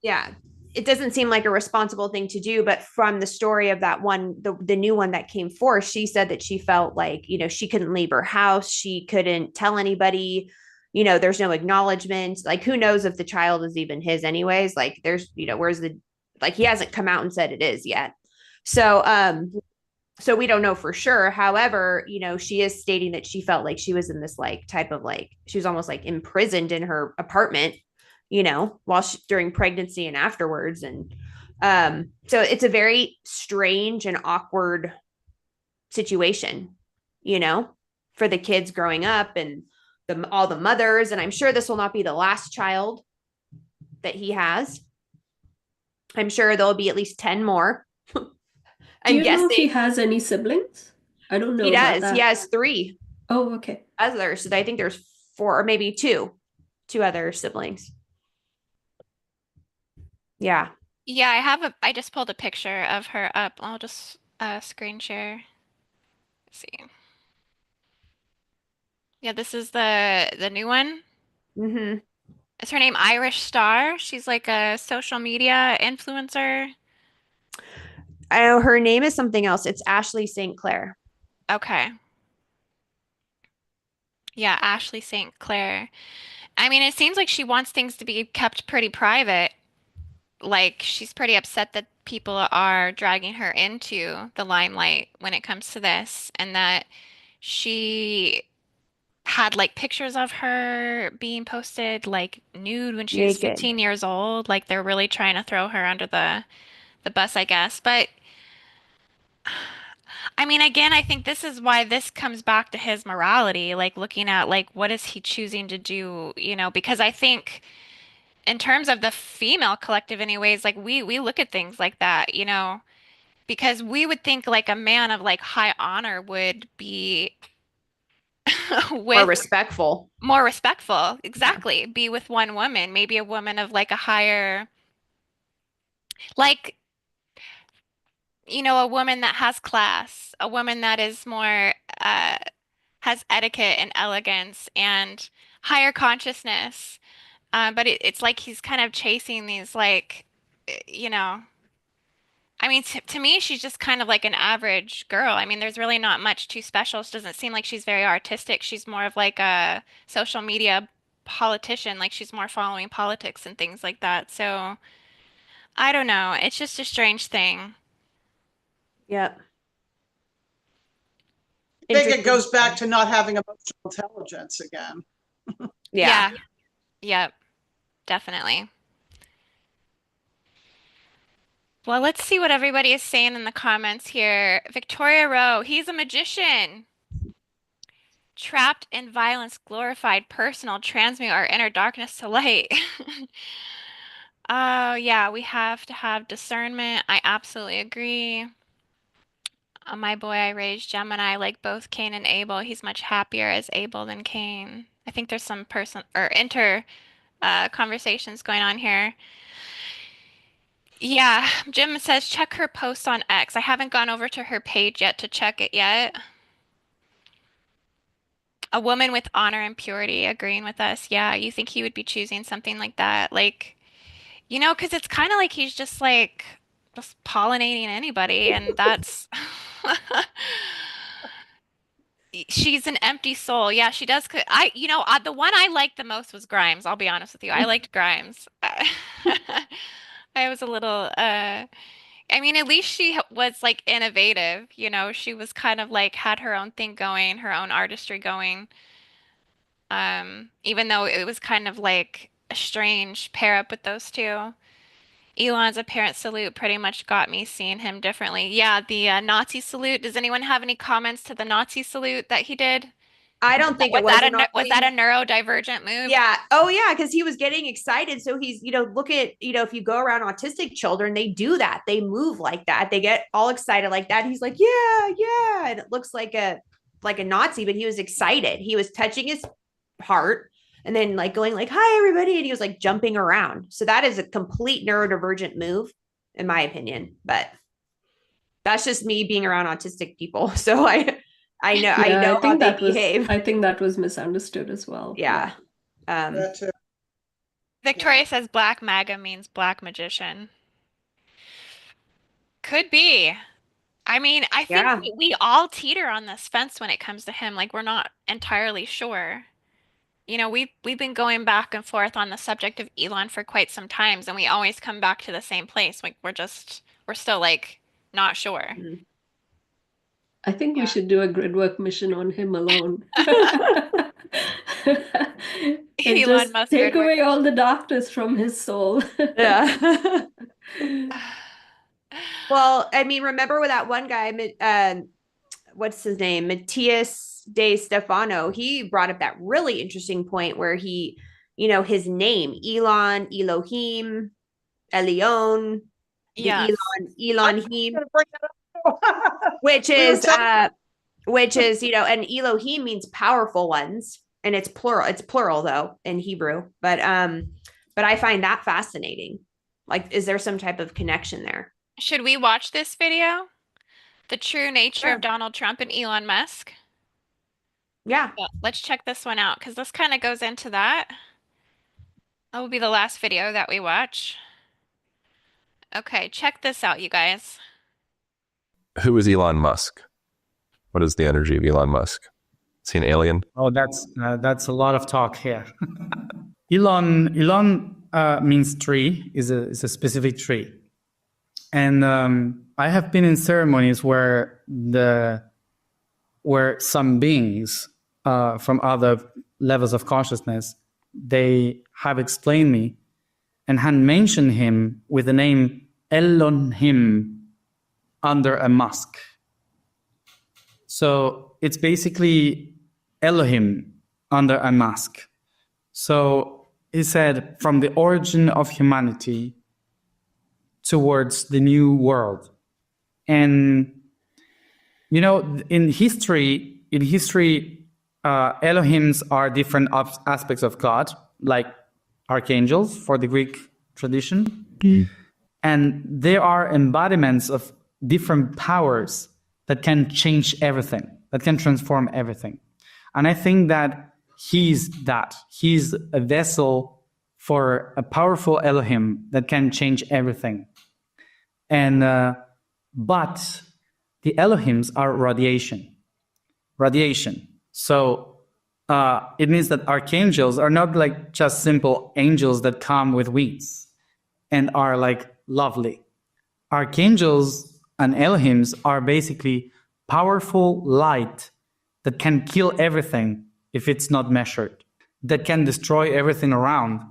Yeah. It doesn't seem like a responsible thing to do, but from the story of that one, the new one that came forth, she said that she felt like, she couldn't leave her house. She couldn't tell anybody, there's no acknowledgement. Like, who knows if the child is even his anyways? Like, there's, where's he hasn't come out and said it is yet. So we don't know for sure. However, she is stating that she felt like she was in this type of she was almost imprisoned in her apartment, during pregnancy and afterwards. And so it's a very strange and awkward situation, for the kids growing up and all the mothers. And I'm sure this will not be the last child that he has. I'm sure there'll be at least 10 more. Do you know if he has any siblings? I don't know. He does. He has 3. Oh, okay. Others. So I think there's 4 or maybe 2 other siblings. Yeah. Yeah, I just pulled a picture of her up. I'll just screen share. Let's see. Yeah, this is the new one. Mm-hmm. Is her name Irish Star? She's like a social media influencer. I know her name is something else. It's Ashley St. Clair. Okay. Yeah, Ashley St. Clair. I mean, it seems like she wants things to be kept pretty private. Like, she's pretty upset that people are dragging her into the limelight when it comes to this, and that she had pictures of her being posted nude when she was 15 years old. Like, they're really trying to throw her under the bus, I guess. But I mean, again, I think this is why this comes back to his morality, looking at what is he choosing to do, because I think in terms of the female collective anyways, we look at things like that, because we would think a man of high honor would be more respectful. More respectful, exactly. Yeah. Be with one woman, maybe a woman of a higher a woman that has class, a woman that is more has etiquette and elegance and higher consciousness. But it's like he's kind of chasing these I mean, to me, she's just kind of like an average girl. I mean, there's really not much too special. She doesn't seem like she's very artistic. She's more of a social media politician. She's more following politics and things like that. So I don't know. It's just a strange thing. Yep. I think it goes back to not having emotional intelligence again. Yeah. Yep. Definitely. Well, let's see what everybody is saying in the comments here. Victoria Rowe, he's a magician. Trapped in violence, glorified, personal, transmute our inner darkness to light. Oh, yeah, we have to have discernment. I absolutely agree. My boy, I raised Gemini, like both Cain and Abel. He's much happier as Abel than Cain. I think there's some conversations going on here. Yeah, Jim says check her post on X. I haven't gone over to her page yet to check it yet. A woman with honor and purity agreeing with us. Yeah, you think he would be choosing something like that? Because it's kind of like he's just just pollinating anybody, and that's she's an empty soul. Yeah, she does. The one I liked the most was Grimes. I'll be honest with you. I liked Grimes. I was a little, I mean, at least she was innovative, she was kind of had her own thing going, her own artistry going. Even though it was kind of a strange pair up with those two. Elon's apparent salute pretty much got me seeing him differently. Yeah, the Nazi salute. Does anyone have any comments to the Nazi salute that he did? I don't think it was was that a neurodivergent move? Yeah. Oh, yeah. Because he was getting excited. So he's, look at, if you go around autistic children, they do that. They move like that. They get all excited like that. He's like, yeah, yeah. And it looks like a Nazi, but he was excited. He was touching his heart and then going hi, everybody. And he was jumping around. So that is a complete neurodivergent move, in my opinion. But that's just me being around autistic people. So I know how they behave. I think that was misunderstood as well. Yeah. Victoria says black maga means black magician. Could be. I mean, I think Yeah. we all teeter on this fence when it comes to him. Like we're not entirely sure. You know, we've been going back and forth on the subject of Elon for quite some times, and we always come back to the same place. Like we're still like not sure. Mhm. I think we should do a gridwork mission on him alone. And Elon just Musk take Gridwork. away all the darkness from his soul. Yeah. Well, I mean, remember with that one guy, what's his name? Matthias De Stefano, he brought up that really interesting point where he, his name, Elon, Elohim, Elion, the Yes. Elonhim, Gonna bring that up. which We were is, talking- and Elohim means powerful ones, and it's plural. It's plural though in Hebrew, but I find that fascinating. Like, is there some type of connection there? Should we watch this video? The true nature Sure. of Donald Trump and Elon Musk? Yeah. Yeah, let's check this one out because this kind of goes into that. That will be the last video that we watch. Okay, check this out, you guys. Who is Elon Musk? What is the energy of Elon Musk? Is he an alien? Oh, that's a lot of talk here. Elon means tree, is a specific tree. And I have been in ceremonies where some beings from other levels of consciousness, they have explained me and had mentioned him with the name Elohim under a Musk. So it's basically Elohim under a Musk. So he said, from the origin of humanity towards the new world. And, in history, Elohims are different aspects of God, like archangels for the Greek tradition. And there are embodiments of different powers that can change everything, that can transform everything. And I think that. He's a vessel for a powerful Elohim that can change everything. And but the Elohims are radiation. So it means that archangels are not like just simple angels that come with wings and are like lovely. Archangels and Elohims are basically powerful light that can kill everything if it's not measured, that can destroy everything around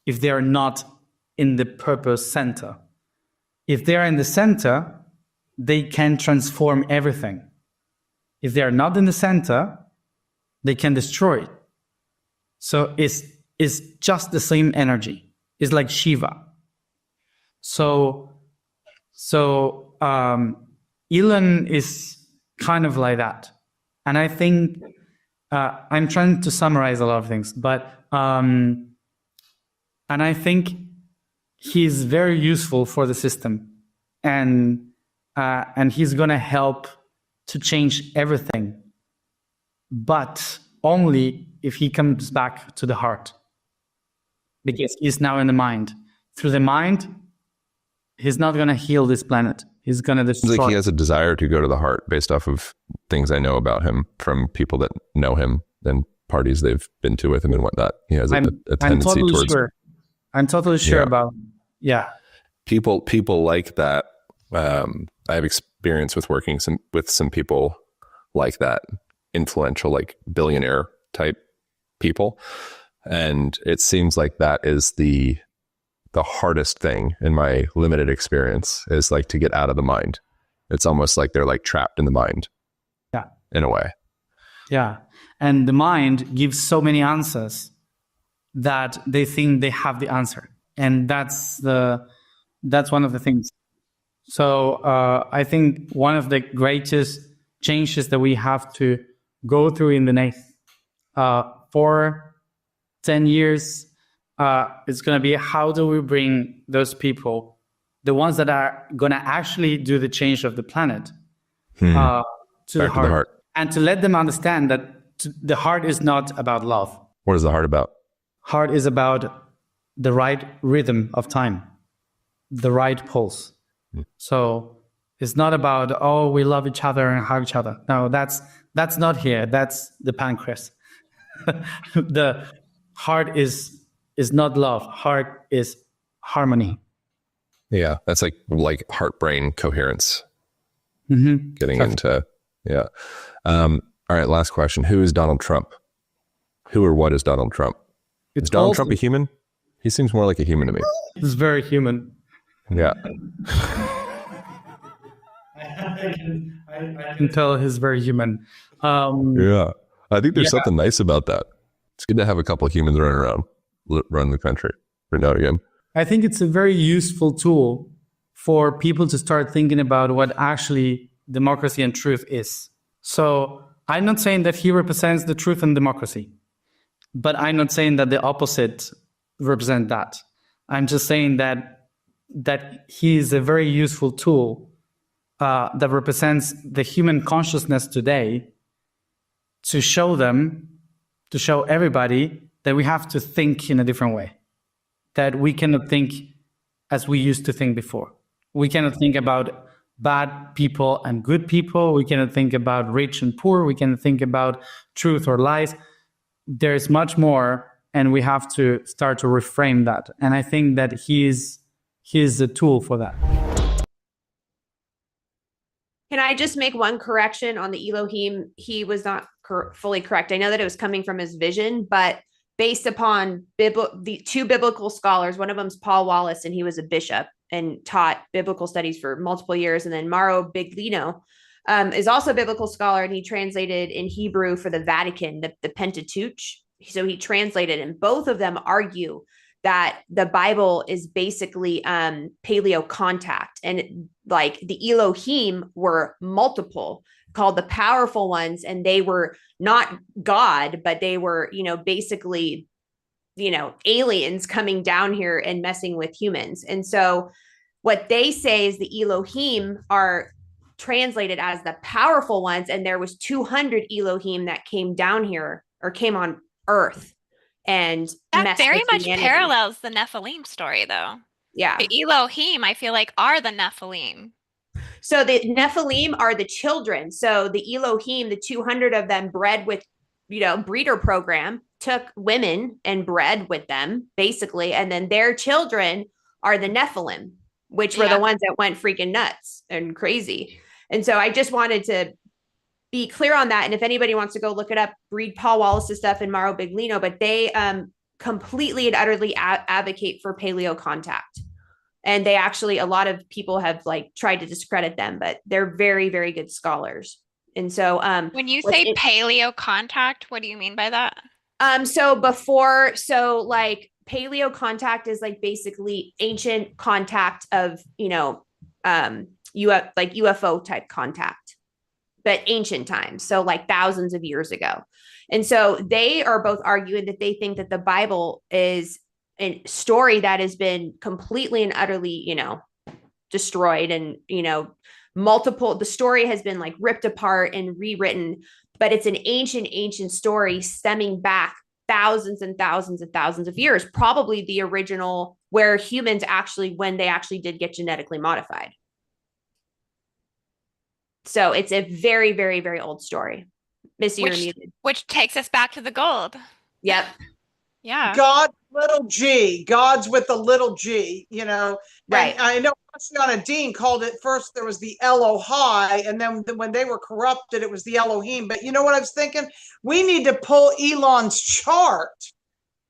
if they are not in the purpose center. If they are in the center, they can transform everything. If they are not in the center, they can destroy it. So it's just the same energy. It's like Shiva. So Elon is kind of like that. And I think I'm trying to summarize a lot of things, but and I think he's very useful for the system, and he's gonna help to change everything, but only if he comes back to the heart, because he's now in the mind. Through the mind, he's not gonna heal this planet. He's gonna destroy. Seems like he has a desire to go to the heart based off of things I know about him from people that know him and parties they've been to with him and whatnot. He has a tendency towards. I'm totally sure about. Yeah. People like that. I have experience with working with some people like that, influential, like billionaire type people, and it seems like that is the hardest thing in my limited experience, is like to get out of the mind. It's almost like they're like trapped in the mind. Yeah. In a way. Yeah. And the mind gives so many answers that they think they have the answer. And that's one of the things. So I think one of the greatest changes that we have to go through in the next 10 years, it's going to be, how do we bring those people, the ones that are going to actually do the change of the planet, to the heart, and to let them understand that the heart is not about love. What is the heart about? Heart is about the right rhythm of time, the right pulse. So it's not about, oh, we love each other and hug each other. No, that's not here. That's the pancreas. The heart is not love. Heart is harmony. Yeah, that's like heart-brain coherence. Mm-hmm. Getting into, yeah. All right, last question. Who is Donald Trump? Who or what is Donald Trump? Is Donald Trump a human? He seems more like a human to me. He's very human. Yeah. I can tell he's very human. Yeah. I think there's something nice about that. It's good to have a couple of humans running around, run the country every now and again. I think it's a very useful tool for people to start thinking about what actually democracy and truth is. So I'm not saying that he represents the truth and democracy, but I'm not saying that the opposite represent that. I'm just saying that he is a very useful tool that represents the human consciousness today to show everybody that we have to think in a different way, that we cannot think as we used to think before. We cannot think about bad people and good people. We cannot think about rich and poor. We cannot think about truth or lies. There's much more, and we have to start to reframe that. And I think that he is a tool for that. Can I just make one correction on the Elohim? He was not fully correct. I know that it was coming from his vision, but based upon the two biblical scholars, one of them's Paul Wallace, and he was a bishop and taught biblical studies for multiple years. And then Mauro Biglino is also a biblical scholar, and he translated in Hebrew for the Vatican, the Pentateuch. So he translated, and both of them argue that the Bible is basically paleo contact, and like the Elohim were multiple, called the powerful ones, and they were not God, but they were, basically, aliens coming down here and messing with humans. And so what they say is the Elohim are translated as the powerful ones, and there was 200 Elohim that came down here or came on Earth. And that very much parallels the Nephilim story, though. Yeah. The Elohim, I feel like, are the Nephilim. So the Nephilim are the children. So the Elohim, the 200 of them bred with, breeder program, took women and bred with them, basically. And then their children are the Nephilim, which were the ones that went freaking nuts and crazy. And so I just wanted to be clear on that. And if anybody wants to go look it up, read Paul Wallace's stuff and Mauro Biglino, but they completely and utterly advocate for paleo contact. And they actually, a lot of people have tried to discredit them, but they're very, very good scholars. And so when you say paleo contact, what do you mean by that? So paleo contact is basically ancient contact of, UFO type contact, but ancient times. So thousands of years ago. And so they are both arguing that they think that the Bible is a story that has been completely and utterly, destroyed, and, the story has been ripped apart and rewritten, but it's an ancient story stemming back thousands and thousands and thousands of years, probably the original where humans when they actually did get genetically modified. So it's a very, very, very old story. Missy, you're muted. Which takes us back to the gold. Yep. Yeah. God, little g, God's with a little g, Right. And I know Christiana Dean called it first, there was the Elohai, and then when they were corrupted, it was the Elohim. But you know what I was thinking? We need to pull Elon's chart.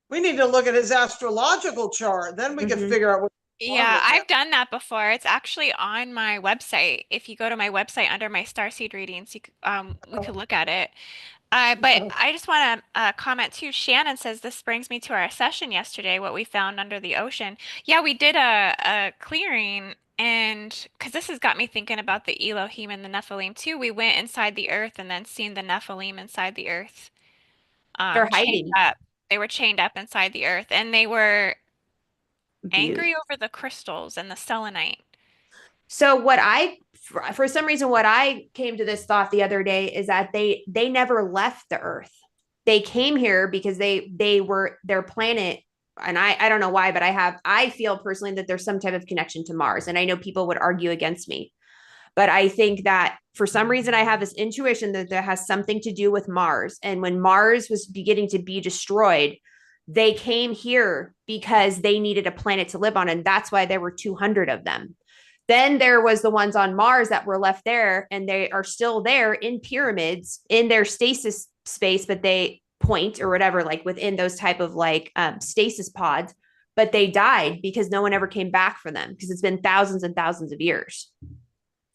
We need to look at his astrological chart. Then we can figure out what. Yeah, I've done that before. It's actually on my website. If you go to my website under my Starseed readings, we could look at it. But I just want to comment too. Shannon says this brings me to our session yesterday, what we found under the ocean. Yeah, we did a clearing, and because this has got me thinking about the Elohim and the Nephilim too. We went inside the earth and then seen the Nephilim inside the earth. They're hiding. They were chained up inside the earth, and they were angry over the crystals and the selenite. So for some reason, what I came to this thought the other day is that they never left the earth. They came here because their planet and I don't know why, but I feel personally that there's some type of connection to Mars. And I know people would argue against me, but I think that for some reason I have this intuition that there has something to do with Mars. And when Mars was beginning to be destroyed, they came here because they needed a planet to live on. And that's why there were 200 of them. Then there was the ones on Mars that were left there, and they are still there in pyramids in their stasis space, but they point or whatever, like within those type of like stasis pods, but they died because no one ever came back for them because it's been thousands and thousands of years.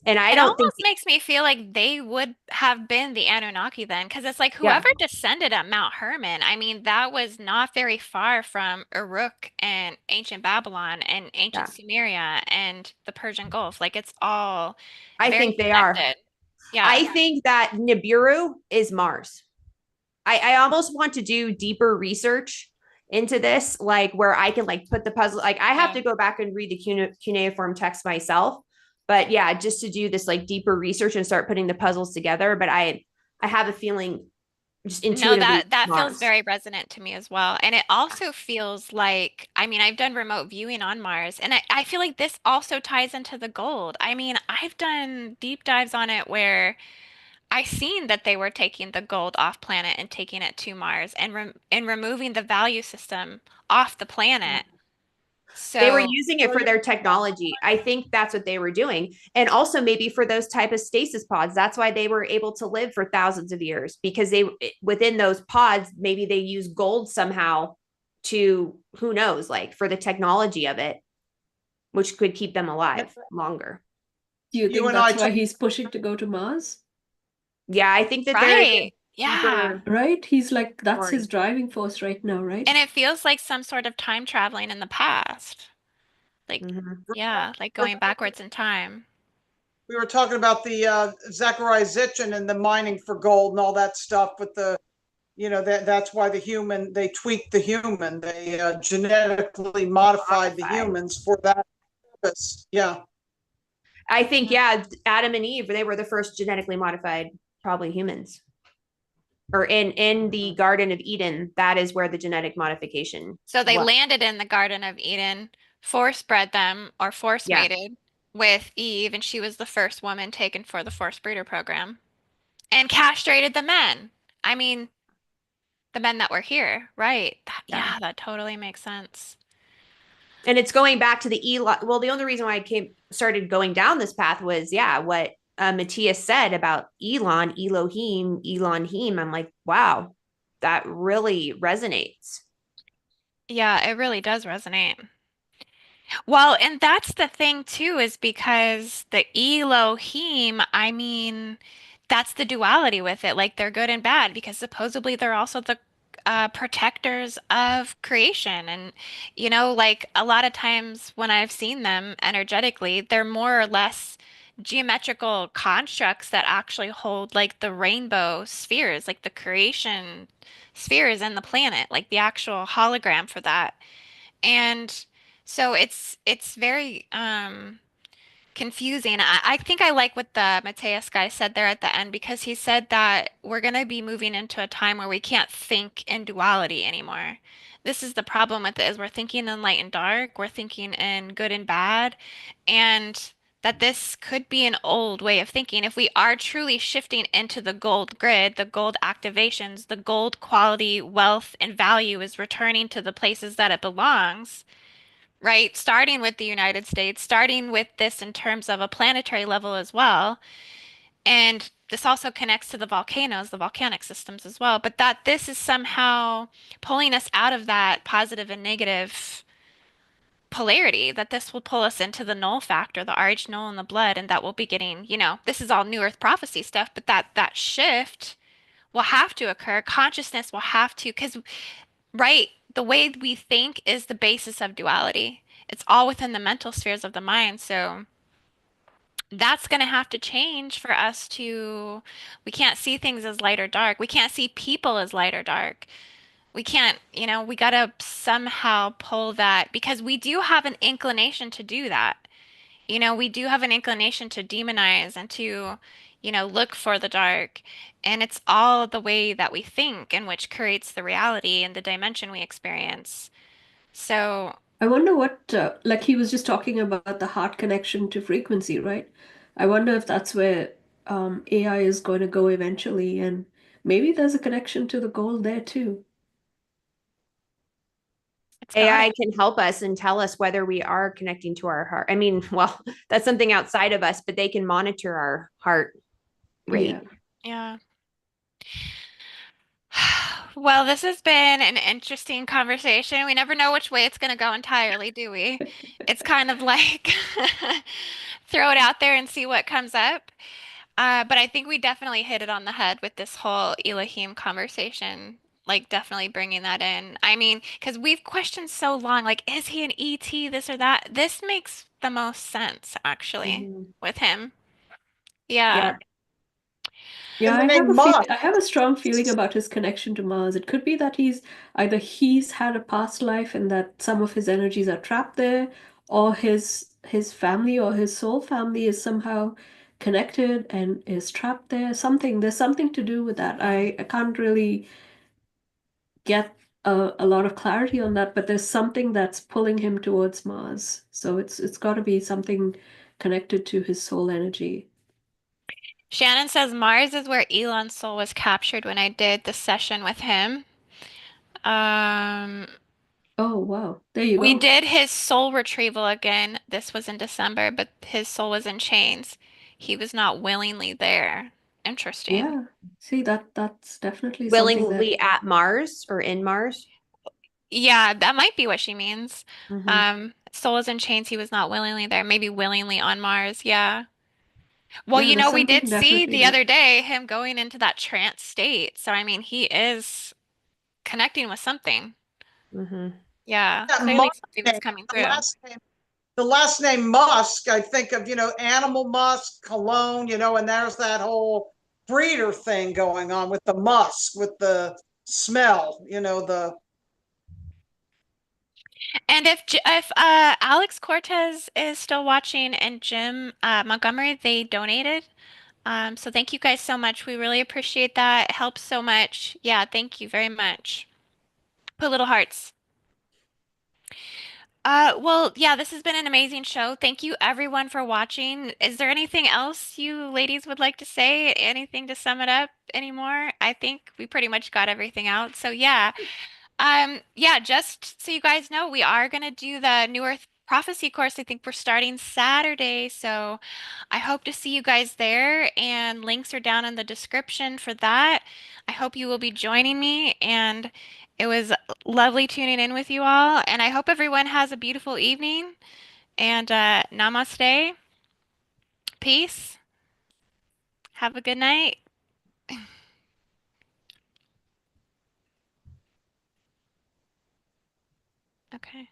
And I It don't think almost makes me feel like they would have been the Anunnaki then, because it's like whoever descended at Mount Hermon, I mean, that was not very far from Uruk and ancient Babylon and ancient Sumeria and the Persian Gulf. Like it's all I very think they are. connected. Yeah. I think that Nibiru is Mars. I almost want to do deeper research into this, like where I can like put the puzzle, like I have to go back and read the cuneiform text myself, but yeah, just to do this like deeper research and start putting the puzzles together. But I have a feeling just intuitively. No, that Mars. feels very resonant to me as well. And it also feels like, I mean, I've done remote viewing on Mars, and I feel like this also ties into the gold. I mean, I've done deep dives on it where I seen that they were taking the gold off planet and taking it to Mars and removing the value system off the planet. So they were using it for their technology. I think that's what they were doing. And also maybe for those type of stasis pods. That's why they were able to live for thousands of years, because they within those pods, maybe they use gold somehow to, who knows, like for the technology of it, which could keep them alive longer. Do you think that's why he's pushing to go to Mars? Yeah, I think that right. Yeah. Right? He's like, that's his driving force right now, right? And it feels like some sort of time traveling in the past. Like, yeah, like going backwards in time. We were talking about the Zechariah Sitchin and the mining for gold and all that stuff with the, you know, that's why they tweaked the human. They genetically modified the humans for that purpose. Yeah. I think, yeah, Adam and Eve, they were the first genetically modified, probably humans. Or in the Garden of Eden, that is where the genetic modification. So they landed in the Garden of Eden, force bred them or force mated with Eve, and she was the first woman taken for the force breeder program, and castrated the men. I mean, the men that were here, right? Yeah, that totally makes sense. And it's going back to the Elon. Well, the only reason why I started going down this path was, what Matthias said about Elon, Elohim, Elonhim. I'm like, wow, that really resonates. Yeah, it really does resonate. Well, and that's the thing too, is because the Elohim, I mean, that's the duality with it. Like they're good and bad because supposedly they're also the protectors of creation. And, you know, like a lot of times when I've seen them energetically, they're more or less geometrical constructs that actually hold like the rainbow spheres, like the creation spheres in the planet, like the actual hologram for that. And so it's very confusing. I think I like what the Mateus guy said there at the end, because he said that we're going to be moving into a time where we can't think in duality anymore. This is the problem with it, is we're thinking in light and dark, we're thinking in good and bad, and that this could be an old way of thinking. If we are truly shifting into the gold grid, the gold activations, the gold quality, wealth, and value is returning to the places that it belongs, right? Starting with the United States, starting with this in terms of a planetary level as well. And this also connects to the volcanoes, the volcanic systems as well. But that this is somehow pulling us out of that positive and negative polarity, that this will pull us into the null factor, the RH null in the blood, and that we'll be getting, you know, this is all New Earth prophecy stuff, but that shift will have to occur. Consciousness will have to, because, right, the way we think is the basis of duality. It's all within the mental spheres of the mind. So that's going to have to change for us to, we can't see things as light or dark. We can't see people as light or dark. We can't, you know, we got to somehow pull that, because we do have an inclination to do that. You know, we do have an inclination to demonize and to, you know, look for the dark. And it's all the way that we think, and which creates the reality and the dimension we experience. So I wonder what, like he was just talking about the heart connection to frequency, right? I wonder if that's where AI is going to go eventually, and maybe there's a connection to the goal there too. it's got AI it. can help us and tell us whether we are connecting to our heart. I mean, well, that's something outside of us, but they can monitor our heart rate. Yeah. Yeah. Well, this has been an interesting conversation. We never know which way it's going to go entirely, do we? It's kind of like throw it out there and see what comes up. But I think we definitely hit it on the head with this whole Elohim conversation, like definitely bringing that in. I mean, because we've questioned so long, like, is he an ET, this or that? This makes the most sense, actually, Mhm. with him. Yeah. Yeah. Yeah, And the I have name a feel Musk. I have a strong feeling about his connection to Mars. It could be that he's had a past life and that some of his energies are trapped there, or his family or his soul family is somehow connected and is trapped there. There's something to do with that. I can't really get a lot of clarity on that, but there's something that's pulling him towards Mars. So it's got to be something connected to his soul energy. Shannon says Mars is where Elon's soul was captured when I did the session with him. Um, Oh, wow. There you we go. did his soul retrieval again. This was in December, but his soul was in chains. He was not willingly there. Interesting. Yeah. See, that's definitely something that, Willingly at Mars or in Mars. Yeah, that might be what she means. Mhm. Soul is in chains. He was not willingly there. Maybe willingly on Mars. Yeah. Well, yeah, there's we did something see definitely the there. other day him going into that trance state. So, I mean, he is connecting with something. Mhm. Yeah, That clearly Musk something was name, coming the through. last name Musk, I think of, Animal Musk, cologne, and there's that whole breeder thing going on with the musk, with the smell, the And if Alex Cortez is still watching and Jim Montgomery, they donated. So thank you guys so much. We really appreciate that. It helps so much. Yeah, thank you very much. Put little hearts. Well, yeah, this has been an amazing show. Thank you everyone for watching. Is there anything else you ladies would like to say? Anything to sum it up anymore? I think we pretty much got everything out. So yeah. Yeah, just so you guys know, we are gonna do the New Earth Prophecy course. I think we're starting Saturday, so I hope to see you guys there, and links are down in the description for that. I hope you will be joining me, and it was lovely tuning in with you all, and I hope everyone has a beautiful evening, and namaste, peace, have a good night. Okay.